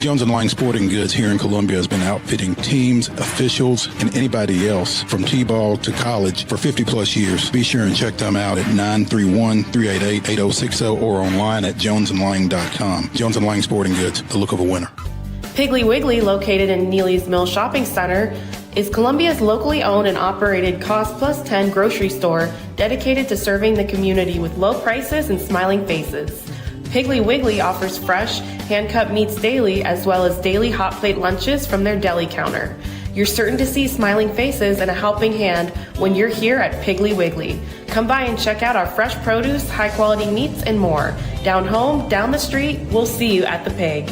Jones & Lang Sporting Goods here in Columbia has been outfitting teams, officials, and anybody else from T-ball to college for 50-plus years. Be sure and check them out at 931-388-8060 or online at jonesandlang.com. Jones & Lang Sporting Goods, the look of a winner. Piggly Wiggly, located in Neely's Mill Shopping Center, is Columbia's locally owned and operated Cost Plus 10 grocery store dedicated to serving the community with low prices and smiling faces. Piggly Wiggly offers fresh, hand-cut meats daily, as well as daily hot plate lunches from their deli counter. You're certain to see smiling faces and a helping hand when you're here at Piggly Wiggly. Come by and check out our fresh produce, high-quality meats, and more. Down home, down the street, we'll see you at the Pig.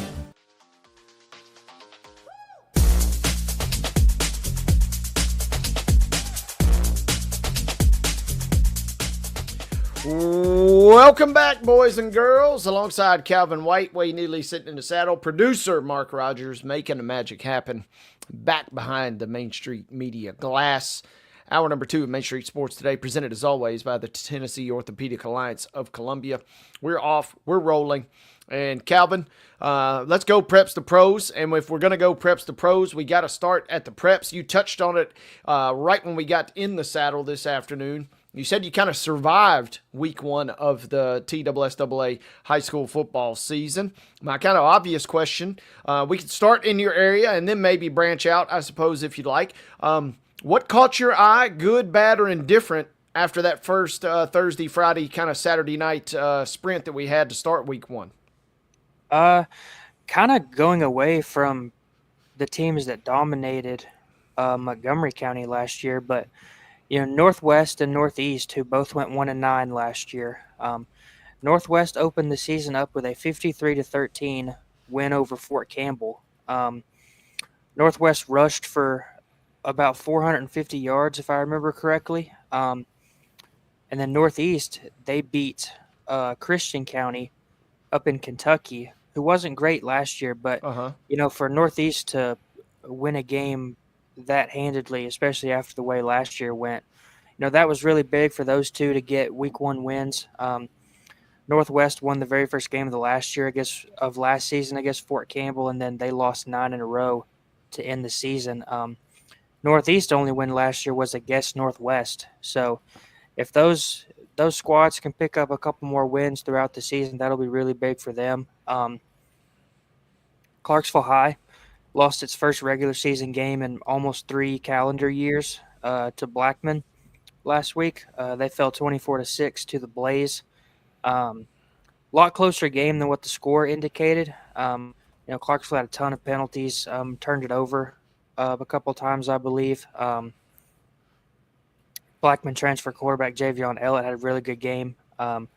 Welcome back, boys and girls. Alongside Calvin White, Wayne Neely sitting in the saddle, producer Mark Rogers making the magic happen. Back behind the Main Street Media glass. Hour number 2 of Main Street Sports Today, presented as always by the Tennessee Orthopedic Alliance of Columbia. We're off. We're rolling. And Calvin, let's go preps to pros. And if we're going to go preps to pros, we got to start at the preps. You touched on it right when we got in the saddle this afternoon. You said you kind of survived week 1 of the TSSAA high school football season. My kind of obvious question, we could start in your area and then maybe branch out, I suppose, if you'd like. What caught your eye, good, bad, or indifferent, after that first Thursday, Friday, kind of Saturday night sprint that we had to start week 1? Kind of going away from the teams that dominated Montgomery County last year, but Northwest and Northeast, who both went 1-9 last year. Northwest opened the season up with a 53-13 win over Fort Campbell. Northwest rushed for about 450 yards, if I remember correctly. And then Northeast, they beat Christian County up in Kentucky, who wasn't great last year, but for Northeast to win a game that handedly, especially after the way last year went, that was really big for those two to get week 1 wins. Northwest won the very first game of the last season against Fort Campbell, and then they lost 9 in a row to end the season. Northeast only win last year was against Northwest. So if those those squads can pick up a couple more wins throughout the season, that'll be really big for them. Clarksville High lost its first regular season game in almost 3 calendar years to Blackman last week. They fell 24-6 to the Blaze. Lot closer game than what the score indicated. Clarksville had a ton of penalties, turned it over a couple times, I believe. Blackman transfer quarterback Javion Ellett had a really good game. I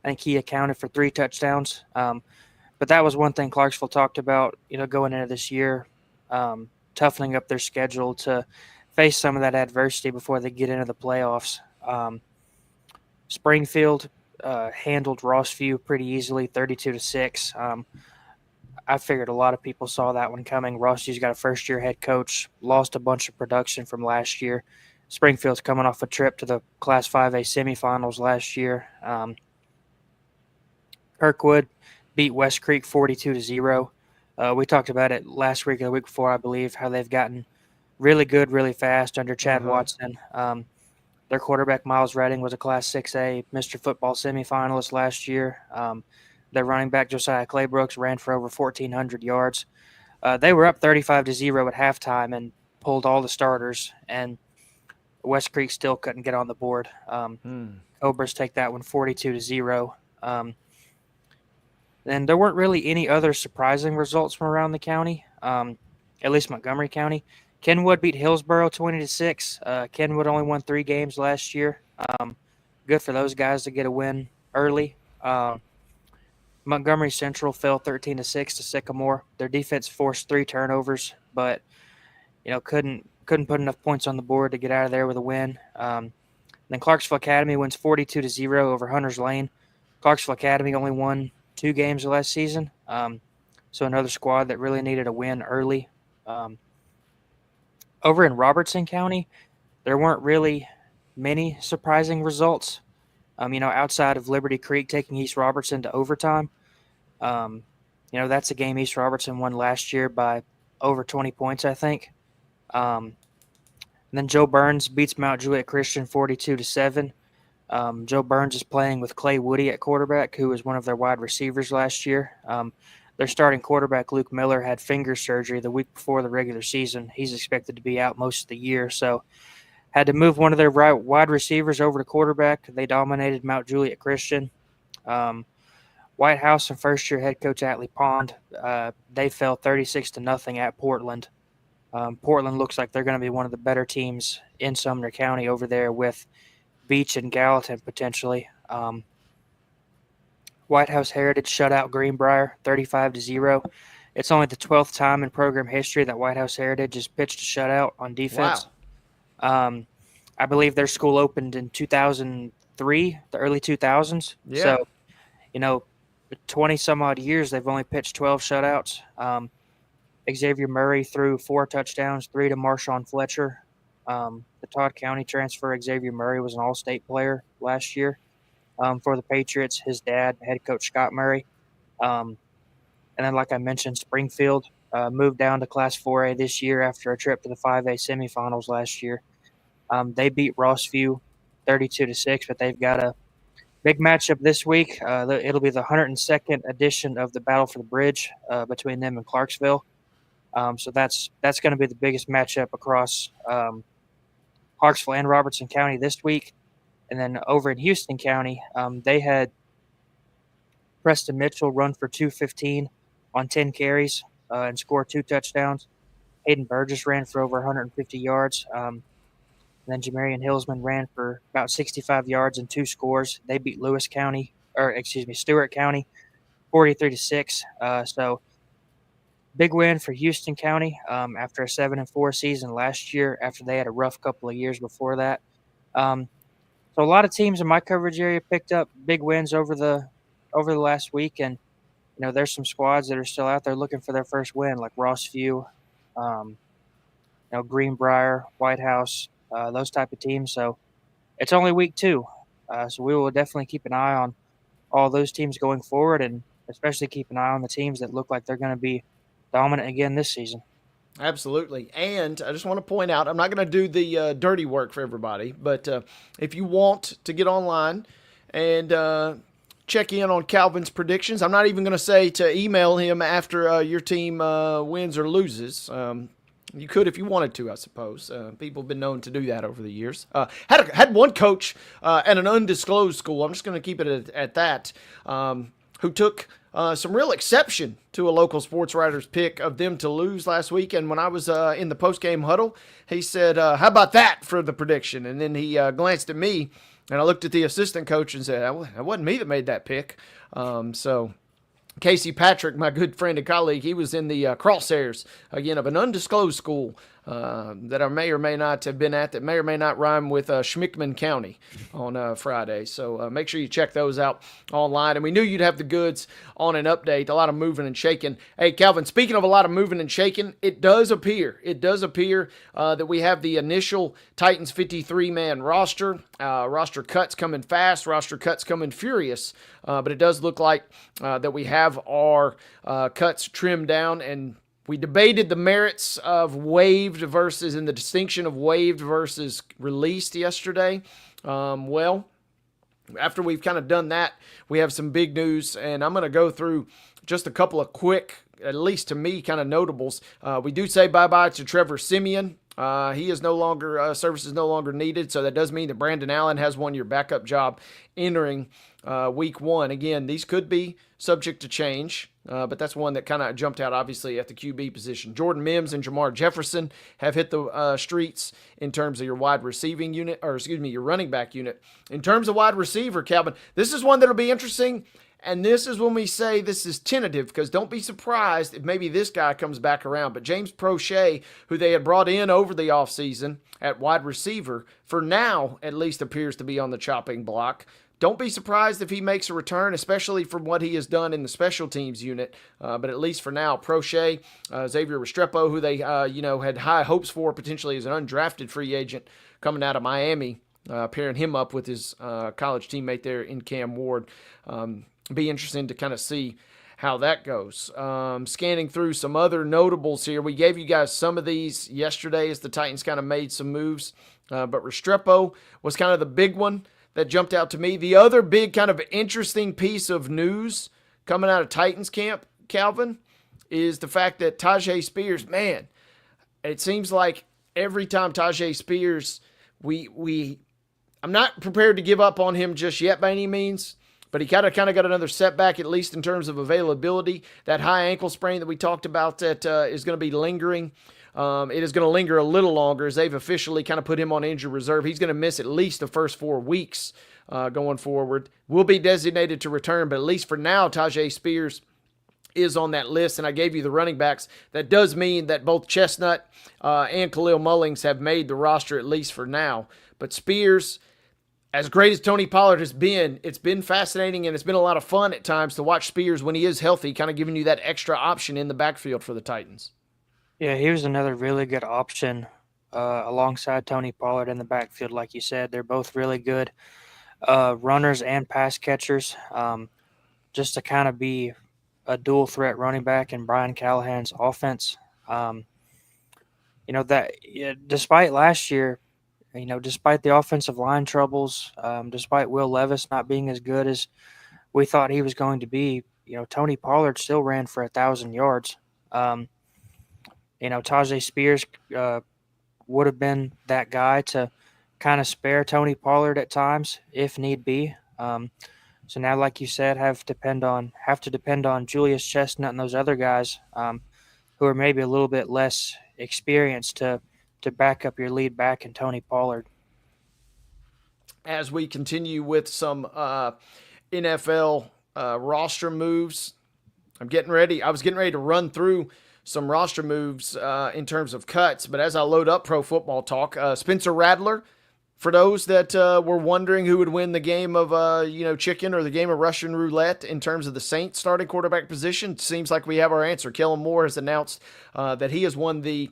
think he accounted for 3 touchdowns. But that was one thing Clarksville talked about, going into this year, toughening up their schedule to face some of that adversity before they get into the playoffs. Springfield handled Rossview pretty easily, 32-6. I figured a lot of people saw that one coming. Rossview's got a first-year head coach, lost a bunch of production from last year. Springfield's coming off a trip to the Class 5A semifinals last year. Kirkwood beat West Creek 42-0. We talked about it last week or the week before, I believe, how they've gotten really good really fast under Chad Watson. Their quarterback, Miles Redding, was a Class 6A Mr. Football semifinalist last year. Their running back, Josiah Claybrooks, ran for over 1,400 yards. They were up 35-0 at halftime and pulled all the starters, and West Creek still couldn't get on the board. Cobras take that one 42-0. And there weren't really any other surprising results from around the county, at least Montgomery County. Kenwood beat Hillsboro 20-6. Kenwood only won 3 games last year. Good for those guys to get a win early. Montgomery Central fell 13-6 to Sycamore. Their defense forced 3 turnovers, but couldn't put enough points on the board to get out of there with a win. Then Clarksville Academy wins 42-0 over Hunters Lane. Clarksville Academy only won 2 games last season, so another squad that really needed a win early. Over in Robertson County, there weren't really many surprising results. Outside of Liberty Creek taking East Robertson to overtime. That's a game East Robertson won last year by over 20 points, I think. And then Joe Burns beats Mount Juliet Christian 42-7. Joe Burns is playing with Clay Woody at quarterback, who was one of their wide receivers last year. Their starting quarterback, Luke Miller, had finger surgery the week before the regular season. He's expected to be out most of the year, so had to move one of their wide receivers over to quarterback. They dominated Mount Juliet Christian. White House and first-year head coach Atlee Pond, they fell 36-0 at Portland. Portland looks like they're going to be one of the better teams in Sumner County over there with Beach and Gallatin potentially. White House Heritage shut out Greenbrier 35-0. It's only the 12th time in program history that White House Heritage has pitched a shutout on defense. Wow. I believe their school opened in 2003, the early 2000s. Yeah. So, 20 some odd years, they've only pitched 12 shutouts. Xavier Murray threw 4 touchdowns, 3 to Marshawn Fletcher. The Todd County transfer, Xavier Murray, was an all-state player last year for the Patriots. His dad, head coach Scott Murray. And then, like I mentioned, Springfield moved down to Class 4A this year after a trip to the 5A semifinals last year. They beat Rossview 32-6, but they've got a big matchup this week. It'll be the 102nd edition of the Battle for the Bridge between them and Clarksville. So that's going to be the biggest matchup across Clarksville and Robertson County this week. And then over in Houston County, they had Preston Mitchell run for 215 on 10 carries and score 2 touchdowns. Hayden Burgess ran for over 150 yards. And then Jamarian Hillsman ran for about 65 yards and 2 scores. They beat Stewart County 43-6. So big win for Houston County after a 7-4 season last year after they had a rough couple of years before that. So a lot of teams in my coverage area picked up big wins over the last week, and there's some squads that are still out there looking for their first win, like Rossview, Greenbrier, White House, those type of teams. So it's only week 2, so we will definitely keep an eye on all those teams going forward, and especially keep an eye on the teams that look like they're going to be dominant again this season. Absolutely. And I just want to point out, I'm not going to do the dirty work for everybody, but if you want to get online and check in on Calvin's predictions. I'm not even going to say to email him after your team wins or loses. You could if you wanted to, I suppose. People have been known to do that over the years. Had one coach at an undisclosed school, I'm just going to keep it at that, who took some real exception to a local sports writer's pick of them to lose last week. And when I was in the post-game huddle, he said, how about that for the prediction? And then he glanced at me, and I looked at the assistant coach and said, that wasn't me that made that pick. So Casey Patrick, my good friend and colleague, he was in the crosshairs, again, of an undisclosed school that I may or may not have been at, that may or may not rhyme with Schmickman County on Friday. So make sure you check those out online. And we knew you'd have the goods on an update, a lot of moving and shaking. Hey, Calvin, speaking of a lot of moving and shaking, it does appear that we have the initial Titans 53-man roster. Roster cuts coming fast, roster cuts coming furious. But it does look like that we have our cuts trimmed down, and we debated the merits of waived versus, and the distinction of waived versus released yesterday. Well, after we've kind of done that, we have some big news, and I'm going to go through just a couple of quick, at least to me, kind of notables. We do say bye-bye to Trevor Siemian. He is no longer, service is no longer needed, so that does mean that Brandon Allen has won your backup job entering week one. Again, these could be subject to change, but that's one that kind of jumped out, obviously, at the QB position. Jordan Mims and Jamar Jefferson have hit the streets in terms of your wide receiving unit, or excuse me, your running back unit. In terms of wide receiver, Calvin, this is one that'll be interesting. And this is when we say this is tentative, because don't be surprised if maybe this guy comes back around. But James Prochet, who they had brought in over the offseason at wide receiver, for now at least appears to be on the chopping block. Don't be surprised if he makes a return, especially from what he has done in the special teams unit. But at least for now, Prochet, Xavier Restrepo, who they had high hopes for potentially as an undrafted free agent coming out of Miami, pairing him up with his college teammate there in Cam Ward. Be interesting to kind of see how that goes. Scanning through some other notables here. We gave you guys some of these yesterday as the Titans kind of made some moves. But Restrepo was kind of the big one that jumped out to me. The other big kind of interesting piece of news coming out of Titans camp, Calvin, is the fact that Tajay Spears, man, it seems like every time Tajay Spears, I'm not prepared to give up on him just yet by any means, but he kind of got another setback, at least in terms of availability. That high ankle sprain that we talked about that is going to be lingering. It is going to linger a little longer as they've officially kind of put him on injured reserve. He's going to miss at least the first 4 weeks going forward. Will be designated to return, but at least for now, Tajay Spears is on that list, and I gave you the running backs. That does mean that both Chestnut and Khalil Mullings have made the roster, at least for now. But Spears, as great as Tony Pollard has been, it's been fascinating and it's been a lot of fun at times to watch Spears when he is healthy, kind of giving you that extra option in the backfield for the Titans. Yeah, he was another really good option alongside Tony Pollard in the backfield. Like you said, they're both really good runners and pass catchers. Just to kind of be a dual threat running back in Brian Callahan's offense. Despite last year, despite the offensive line troubles, despite Will Levis not being as good as we thought he was going to be, Tony Pollard still ran for 1,000 yards. Tajay Spears would have been that guy to kind of spare Tony Pollard at times if need be. So now, like you said, have to depend on Julius Chestnut and those other guys who are maybe a little bit less experienced to back up your lead back in Tony Pollard. As we continue with some NFL roster moves, I was getting ready to run through some roster moves in terms of cuts, but as I load up Pro Football Talk, Spencer Rattler, for those that were wondering who would win the game of chicken or the game of Russian roulette in terms of the Saints starting quarterback position, seems like we have our answer. Kellen Moore has announced that he has won the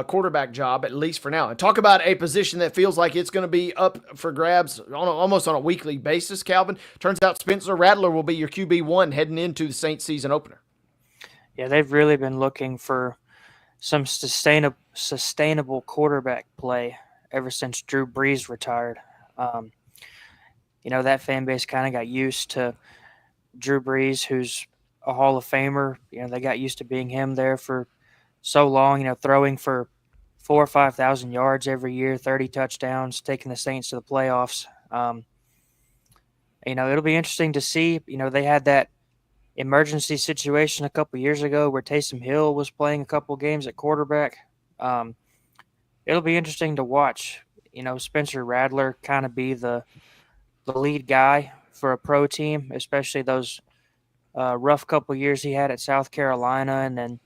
quarterback job, at least for now. And talk about a position that feels like it's going to be up for grabs almost on a weekly basis, Calvin. Turns out Spencer Rattler will be your QB1 heading into the Saints season opener. Yeah, they've really been looking for some sustainable quarterback play ever since Drew Brees retired. that fan base kind of got used to Drew Brees, who's a Hall of Famer. They got used to being him there for so long, throwing for 4,000 or 5,000 yards every year, 30 touchdowns, taking the Saints to the playoffs. It'll be interesting to see. They had that emergency situation a couple years ago where Taysom Hill was playing a couple games at quarterback. It'll be interesting to watch. Spencer Rattler kind of be the lead guy for a pro team, especially those rough couple years he had at South Carolina, and then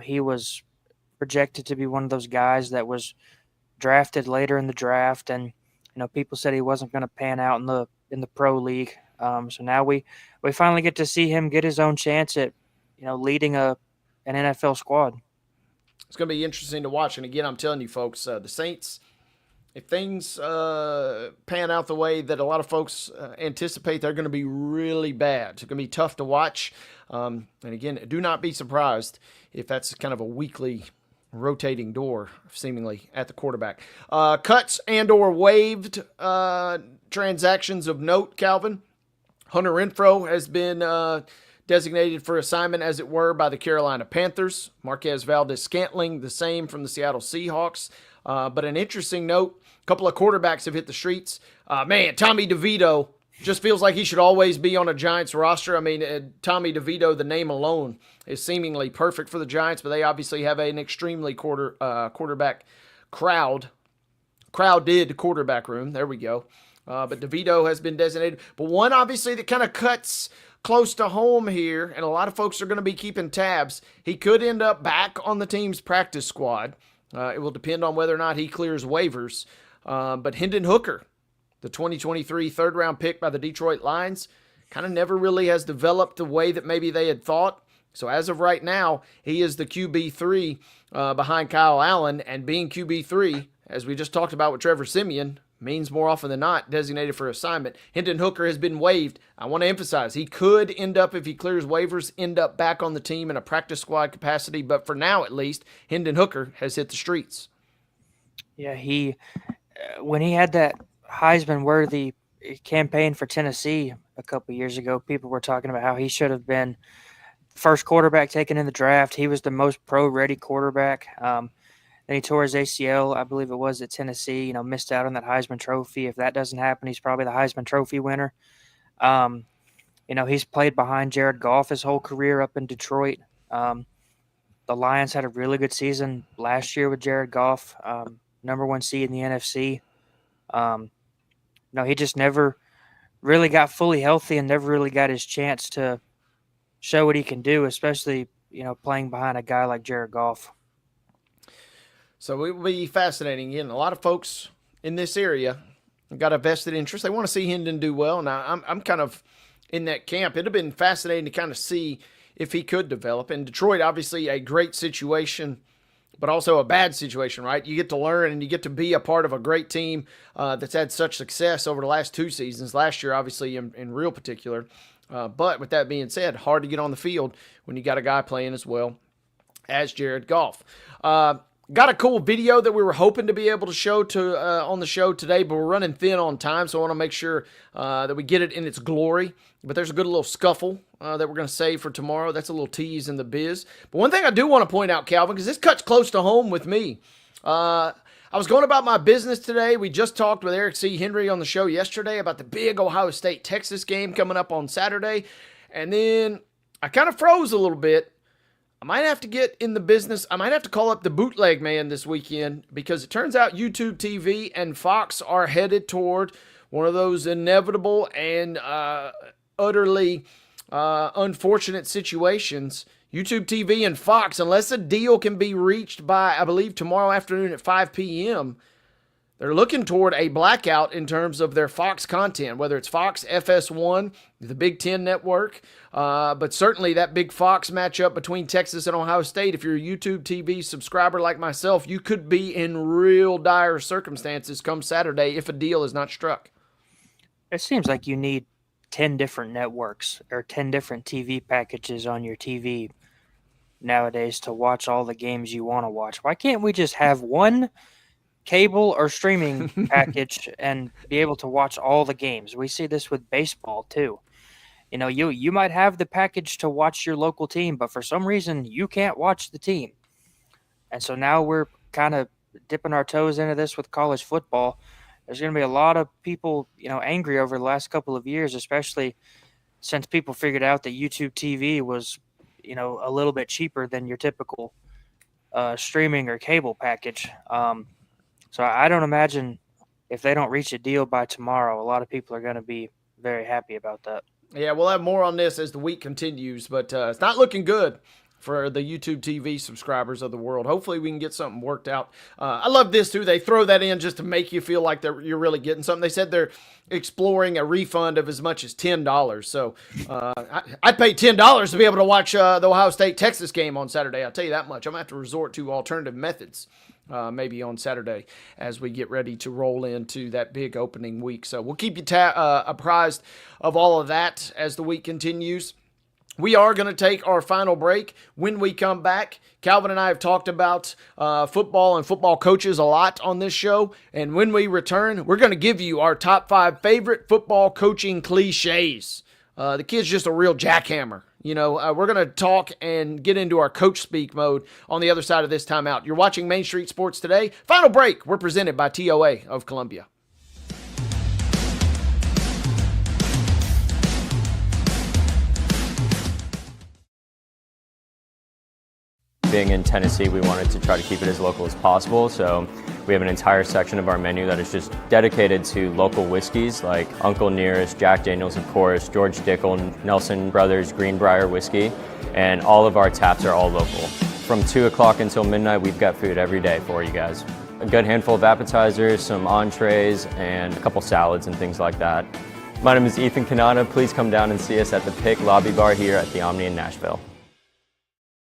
he was projected to be one of those guys that was drafted later in the draft, and people said he wasn't going to pan out in the pro league. So now we finally get to see him get his own chance at leading an NFL squad. It's going to be interesting to watch. And again, I'm telling you, folks, the Saints, if things pan out the way that a lot of folks anticipate, they're going to be really bad. It's going to be tough to watch. And again, do not be surprised if that's kind of a weekly rotating door, seemingly, at the quarterback. Cuts and or waived transactions of note, Calvin. Hunter Renfrow has been designated for assignment, as it were, by the Carolina Panthers. Marquez Valdez-Scantling, the same from the Seattle Seahawks. But an interesting note, a couple of quarterbacks have hit the streets. Tommy DeVito just feels like he should always be on a Giants roster. I mean, Tommy DeVito, the name alone, is seemingly perfect for the Giants, but they obviously have an extremely quarterback crowded quarterback room. There we go. But DeVito has been designated. But one, obviously, that kind of cuts close to home here, and a lot of folks are going to be keeping tabs. He could end up back on the team's practice squad. It will depend on whether or not he clears waivers. But Hendon Hooker, the 2023 third-round pick by the Detroit Lions, kind of never really has developed the way that maybe they had thought. So as of right now, he is the QB3 behind Kyle Allen, and being QB3, as we just talked about with Trevor Siemian, means more often than not designated for assignment. Hendon Hooker has been waived. I want to emphasize, he could end up, if he clears waivers, end up back on the team in a practice squad capacity. But for now, at least, Hendon Hooker has hit the streets. Yeah, when he had that Heisman-worthy campaign for Tennessee a couple years ago, people were talking about how he should have been first quarterback taken in the draft. He was the most pro-ready quarterback. Then he tore his ACL, I believe it was, at Tennessee, missed out on that Heisman Trophy. If that doesn't happen, he's probably the Heisman Trophy winner. He's played behind Jared Goff his whole career up in Detroit. The Lions had a really good season last year with Jared Goff, number one seed in the NFC. He just never really got fully healthy and never really got his chance to show what he can do, especially, playing behind a guy like Jared Goff. So it will be fascinating. Again, a lot of folks in this area got a vested interest. They want to see Hendon do well. Now, I'm kind of in that camp. It would have been fascinating to kind of see if he could develop. And Detroit, obviously, a great situation, but also a bad situation, right? You get to learn and you get to be a part of a great team that's had such success over the last two seasons. Last year, obviously, in real particular. But with that being said, hard to get on the field when you got a guy playing as well as Jared Goff. Got a cool video that we were hoping to be able to show on the show today, but we're running thin on time, so I want to make sure that we get it in its glory. But there's a good little scuffle that we're going to save for tomorrow. That's a little tease in the biz. But one thing I do want to point out, Calvin, because this cuts close to home with me. I was going about my business today. We just talked with Eric C. Henry on the show yesterday about the big Ohio State-Texas game coming up on Saturday. And then I kind of froze a little bit. I might have to get in the business. I might have to call up the bootleg man this weekend, because it turns out YouTube TV and Fox are headed toward one of those inevitable and utterly unfortunate situations. YouTube TV and Fox, unless a deal can be reached by, I believe, tomorrow afternoon at 5 p.m., they're looking toward a blackout in terms of their Fox content, whether it's Fox, FS1, the Big Ten network, but certainly that big Fox matchup between Texas and Ohio State. If you're a YouTube TV subscriber like myself, you could be in real dire circumstances come Saturday if a deal is not struck. It seems like you need 10 different networks or 10 different TV packages on your TV nowadays to watch all the games you want to watch. Why can't we just have one cable or streaming package and be able to watch all the games. We see this with baseball too. You know, you might have the package to watch your local team, but for some reason you can't watch the team. And so now we're kind of dipping our toes into this with college football. There's going to be a lot of people, you know, angry over the last couple of years, especially since people figured out that YouTube TV was, you know, a little bit cheaper than your typical streaming or cable package. So I don't imagine if they don't reach a deal by tomorrow, a lot of people are going to be very happy about that. Yeah, we'll have more on this as the week continues, but it's not looking good for the YouTube TV subscribers of the world. Hopefully we can get something worked out. I love this too. They throw that in just to make you feel like you're really getting something. They said they're exploring a refund of as much as $10. So I'd pay $10 to be able to watch the Ohio State-Texas game on Saturday. I'll tell you that much. I'm going to have to resort to alternative methods maybe on Saturday as we get ready to roll into that big opening week. So we'll keep you apprised of all of that as the week continues. We are going to take our final break. When we come back, Calvin and I have talked about football and football coaches a lot on this show. And when we return, we're going to give you our top 5 favorite football coaching cliches. The kid's just a real jackhammer. You know, we're going to talk and get into our coach speak mode on the other side of this timeout. You're watching Main Street Sports Today. Final break. We're presented by TOA of Columbia. Being in Tennessee, we wanted to try to keep it as local as possible, so we have an entire section of our menu that is just dedicated to local whiskeys like Uncle Nearest, Jack Daniels, of course, George Dickel, Nelson Brothers, Greenbrier whiskey, and all of our taps are all local. From 2 o'clock until midnight, we've got food every day for you guys. A good handful of appetizers, some entrees, and a couple salads and things like that. My name is Ethan Kanata. Please come down and see us at the Pick Lobby Bar here at the Omni in Nashville.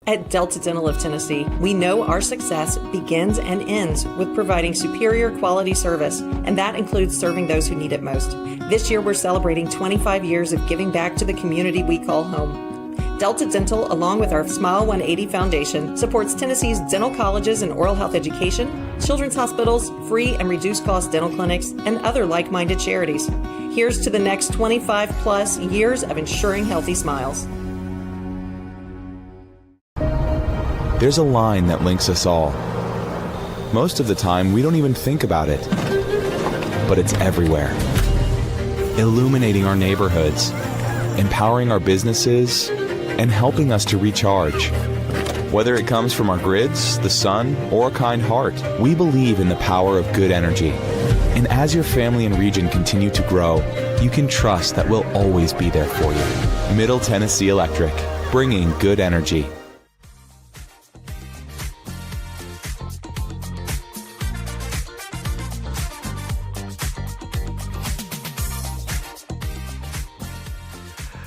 At Delta Dental of Tennessee, we know our success begins and ends with providing superior quality service, and that includes serving those who need it most. This year, we're celebrating 25 years of giving back to the community we call home. Delta Dental, along with our Smile 180 Foundation, supports Tennessee's dental colleges and oral health education, children's hospitals, free and reduced cost dental clinics, and other like-minded charities. Here's to the next 25 plus years of ensuring healthy smiles. There's a line that links us all. Most of the time, we don't even think about it, but it's everywhere. Illuminating our neighborhoods, empowering our businesses, and helping us to recharge. Whether it comes from our grids, the sun, or a kind heart, we believe in the power of good energy. And as your family and region continue to grow, you can trust that we'll always be there for you. Middle Tennessee Electric, bringing good energy.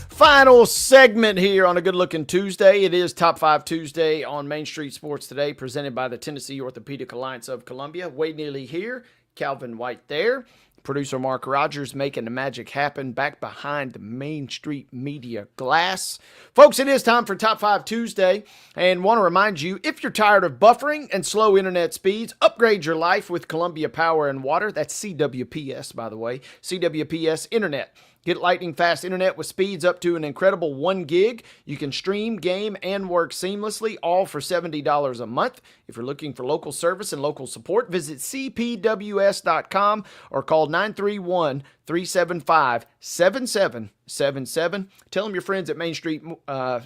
Final segment here on a good-looking Tuesday. It is Top 5 Tuesday on Main Street Sports Today, presented by the Tennessee Orthopedic Alliance of Columbia. Wade Neely here, Calvin White there. Producer Mark Rogers making the magic happen back behind the Main Street Media glass. Folks, it is time for Top 5 Tuesday, and want to remind you, if you're tired of buffering and slow internet speeds, upgrade your life with Columbia Power and Water. That's CWPS, by the way, CWPS Internet. Get lightning fast internet with speeds up to an incredible 1 gig. You can stream, game, and work seamlessly, all for $70 a month. If you're looking for local service and local support, visit cpws.com or call 931-375-7777. Tell them your friends at Main Street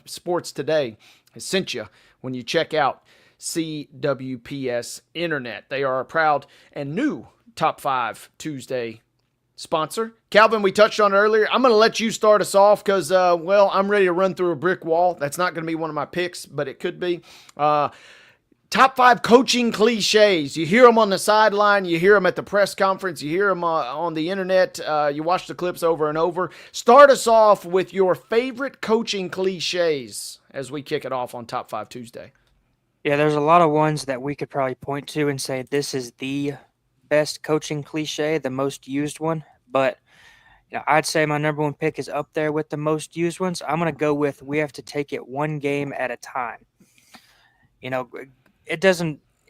Sports Today has sent you when you check out CWPS Internet. They are a proud and new Top 5 Tuesday sponsor. Calvin, we touched on it earlier. I'm going to let you start us off because, I'm ready to run through a brick wall. That's not going to be one of my picks, but it could be. Top 5 coaching cliches. You hear them on the sideline. You hear them at the press conference. You hear them on the internet. You watch the clips over and over. Start us off with your favorite coaching cliches as we kick it off on Top 5 Tuesday. Yeah, there's a lot of ones that we could probably point to and say this is the best coaching cliche, the most used one, but I'd say my number one pick is up there with the most used ones. I'm going to go with we have to take it one game at a time. It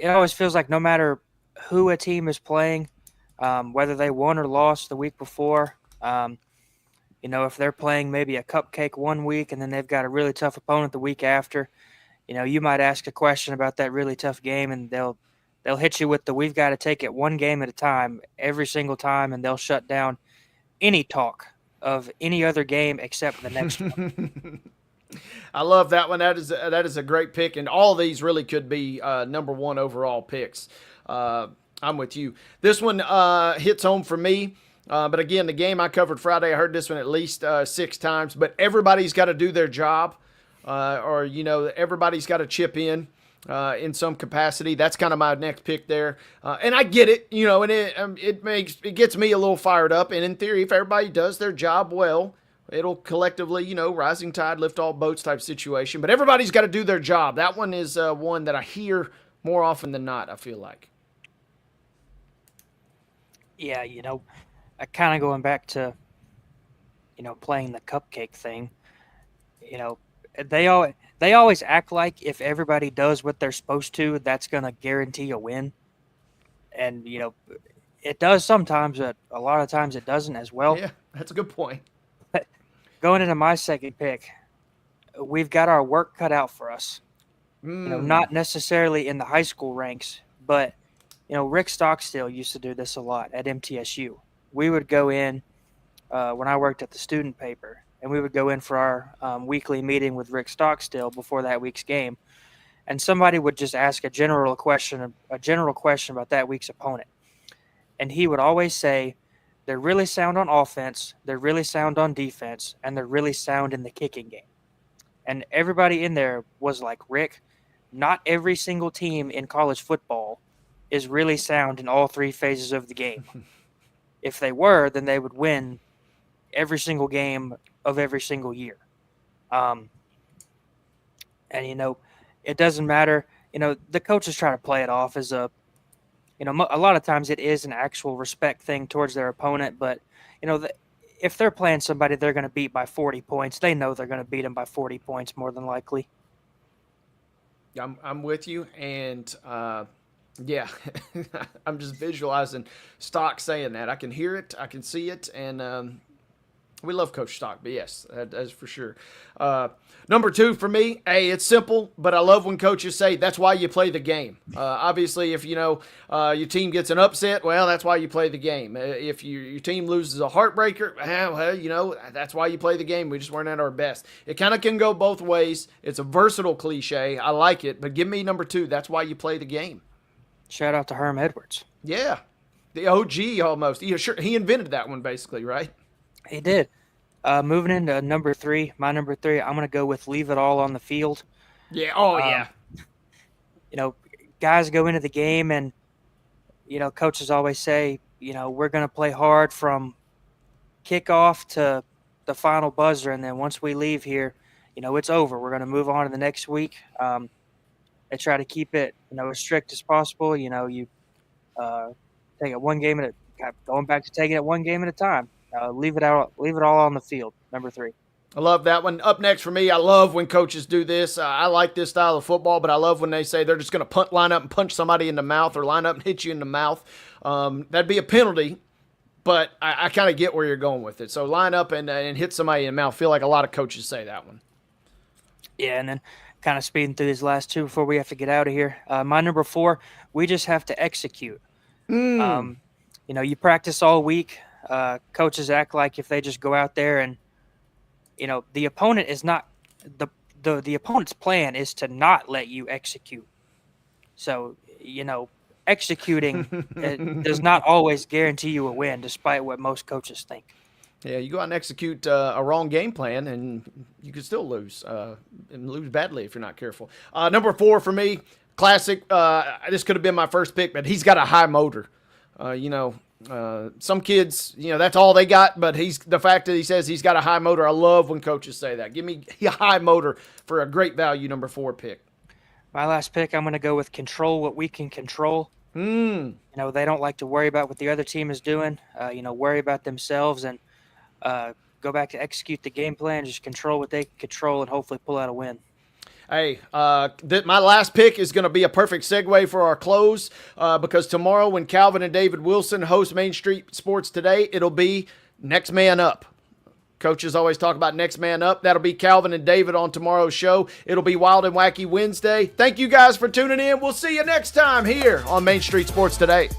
always feels like no matter who a team is playing, whether they won or lost the week before. If they're playing maybe a cupcake one week and then they've got a really tough opponent the week after, you might ask a question about that really tough game and they'll hit you with we've got to take it one game at a time every single time, and they'll shut down any talk of any other game except the next one. I love that one. That is a great pick, and all of these really could be number one overall picks. I'm with you. This one hits home for me. But again, the game I covered Friday, I heard this one at least 6 times. But everybody's got to do their job, or everybody's got to chip in some capacity. That's kind of my next pick there. And I get it, and it gets me a little fired up. And in theory, if everybody does their job well, it'll collectively, rising tide lift all boats type situation. But everybody's got to do their job. That one is one that I hear more often than not, I feel like. Yeah, kind of going back to, playing the cupcake thing, they always act like if everybody does what they're supposed to, that's going to guarantee a win. And, it does sometimes, but a lot of times it doesn't as well. Yeah, that's a good point. Going into my second pick, we've got our work cut out for us. Not necessarily in the high school ranks, but, Rick Stockstill used to do this a lot at MTSU. We would go in when I worked at the student paper, and we would go in for our weekly meeting with Rick Stockstill before that week's game, and somebody would just ask a general question about that week's opponent, and he would always say, they're really sound on offense, they're really sound on defense, and they're really sound in the kicking game. And everybody in there was like, Rick, not every single team in college football is really sound in all 3 phases of the game. If they were, then they would win every single game of every single year. And, it doesn't matter. The coaches try to play it off as a lot of times it is an actual respect thing towards their opponent. But, if they're playing somebody they're going to beat by 40 points, they know they're going to beat them by 40 points more than likely. I'm with you. And, yeah, I'm just visualizing Stock saying that. I can hear it. I can see it. And we love Coach Stock, but yes, that's for sure. Number 2 for me, it's simple, but I love when coaches say that's why you play the game. Obviously, if your team gets an upset, well, that's why you play the game. If your team loses a heartbreaker, well, that's why you play the game. We just weren't at our best. It kind of can go both ways. It's a versatile cliche. I like it, but give me number 2. That's why you play the game. Shout out to Herm Edwards. Yeah, the OG almost. Yeah, sure. He invented that one basically, right? He did. Moving into number 3, my number 3, I'm going to go with leave it all on the field. Yeah. Oh, yeah. Guys go into the game and, coaches always say, we're going to play hard from kickoff to the final buzzer. And then once we leave here, it's over. We're going to move on to the next week. They try to keep it, as strict as possible. You take it one game going back to taking it one game at a time. Leave it all on the field. Number 3. I love that one. Up next for me, I love when coaches do this. I like this style of football, but I love when they say they're just going to line up and punch somebody in the mouth or line up and hit you in the mouth. That'd be a penalty, but I kind of get where you're going with it. So line up and hit somebody in the mouth. I feel like a lot of coaches say that one. Yeah, and then kind of speeding through these last 2 before we have to get out of here. My number 4, we just have to execute. You practice all week. Coaches act like if they just go out there and, the opponent is not the opponent's plan is to not let you execute. So, executing does not always guarantee you a win, despite what most coaches think. Yeah, you go out and execute a wrong game plan, and you could still lose, and lose badly if you're not careful. Number 4 for me, classic. This could have been my first pick, but he's got a high motor. Some kids, that's all they got, but the fact that he says he's got a high motor, I love when coaches say that. Give me a high motor for a great value number 4 pick. My last pick, I'm going to go with control what we can control. They don't like to worry about what the other team is doing, worry about themselves and go back to execute the game plan, just control what they control and hopefully pull out a win. Hey, my last pick is going to be a perfect segue for our close because tomorrow when Calvin and David Wilson host Main Street Sports Today, it'll be Next Man Up. Coaches always talk about Next Man Up. That'll be Calvin and David on tomorrow's show. It'll be Wild and Wacky Wednesday. Thank you guys for tuning in. We'll see you next time here on Main Street Sports Today.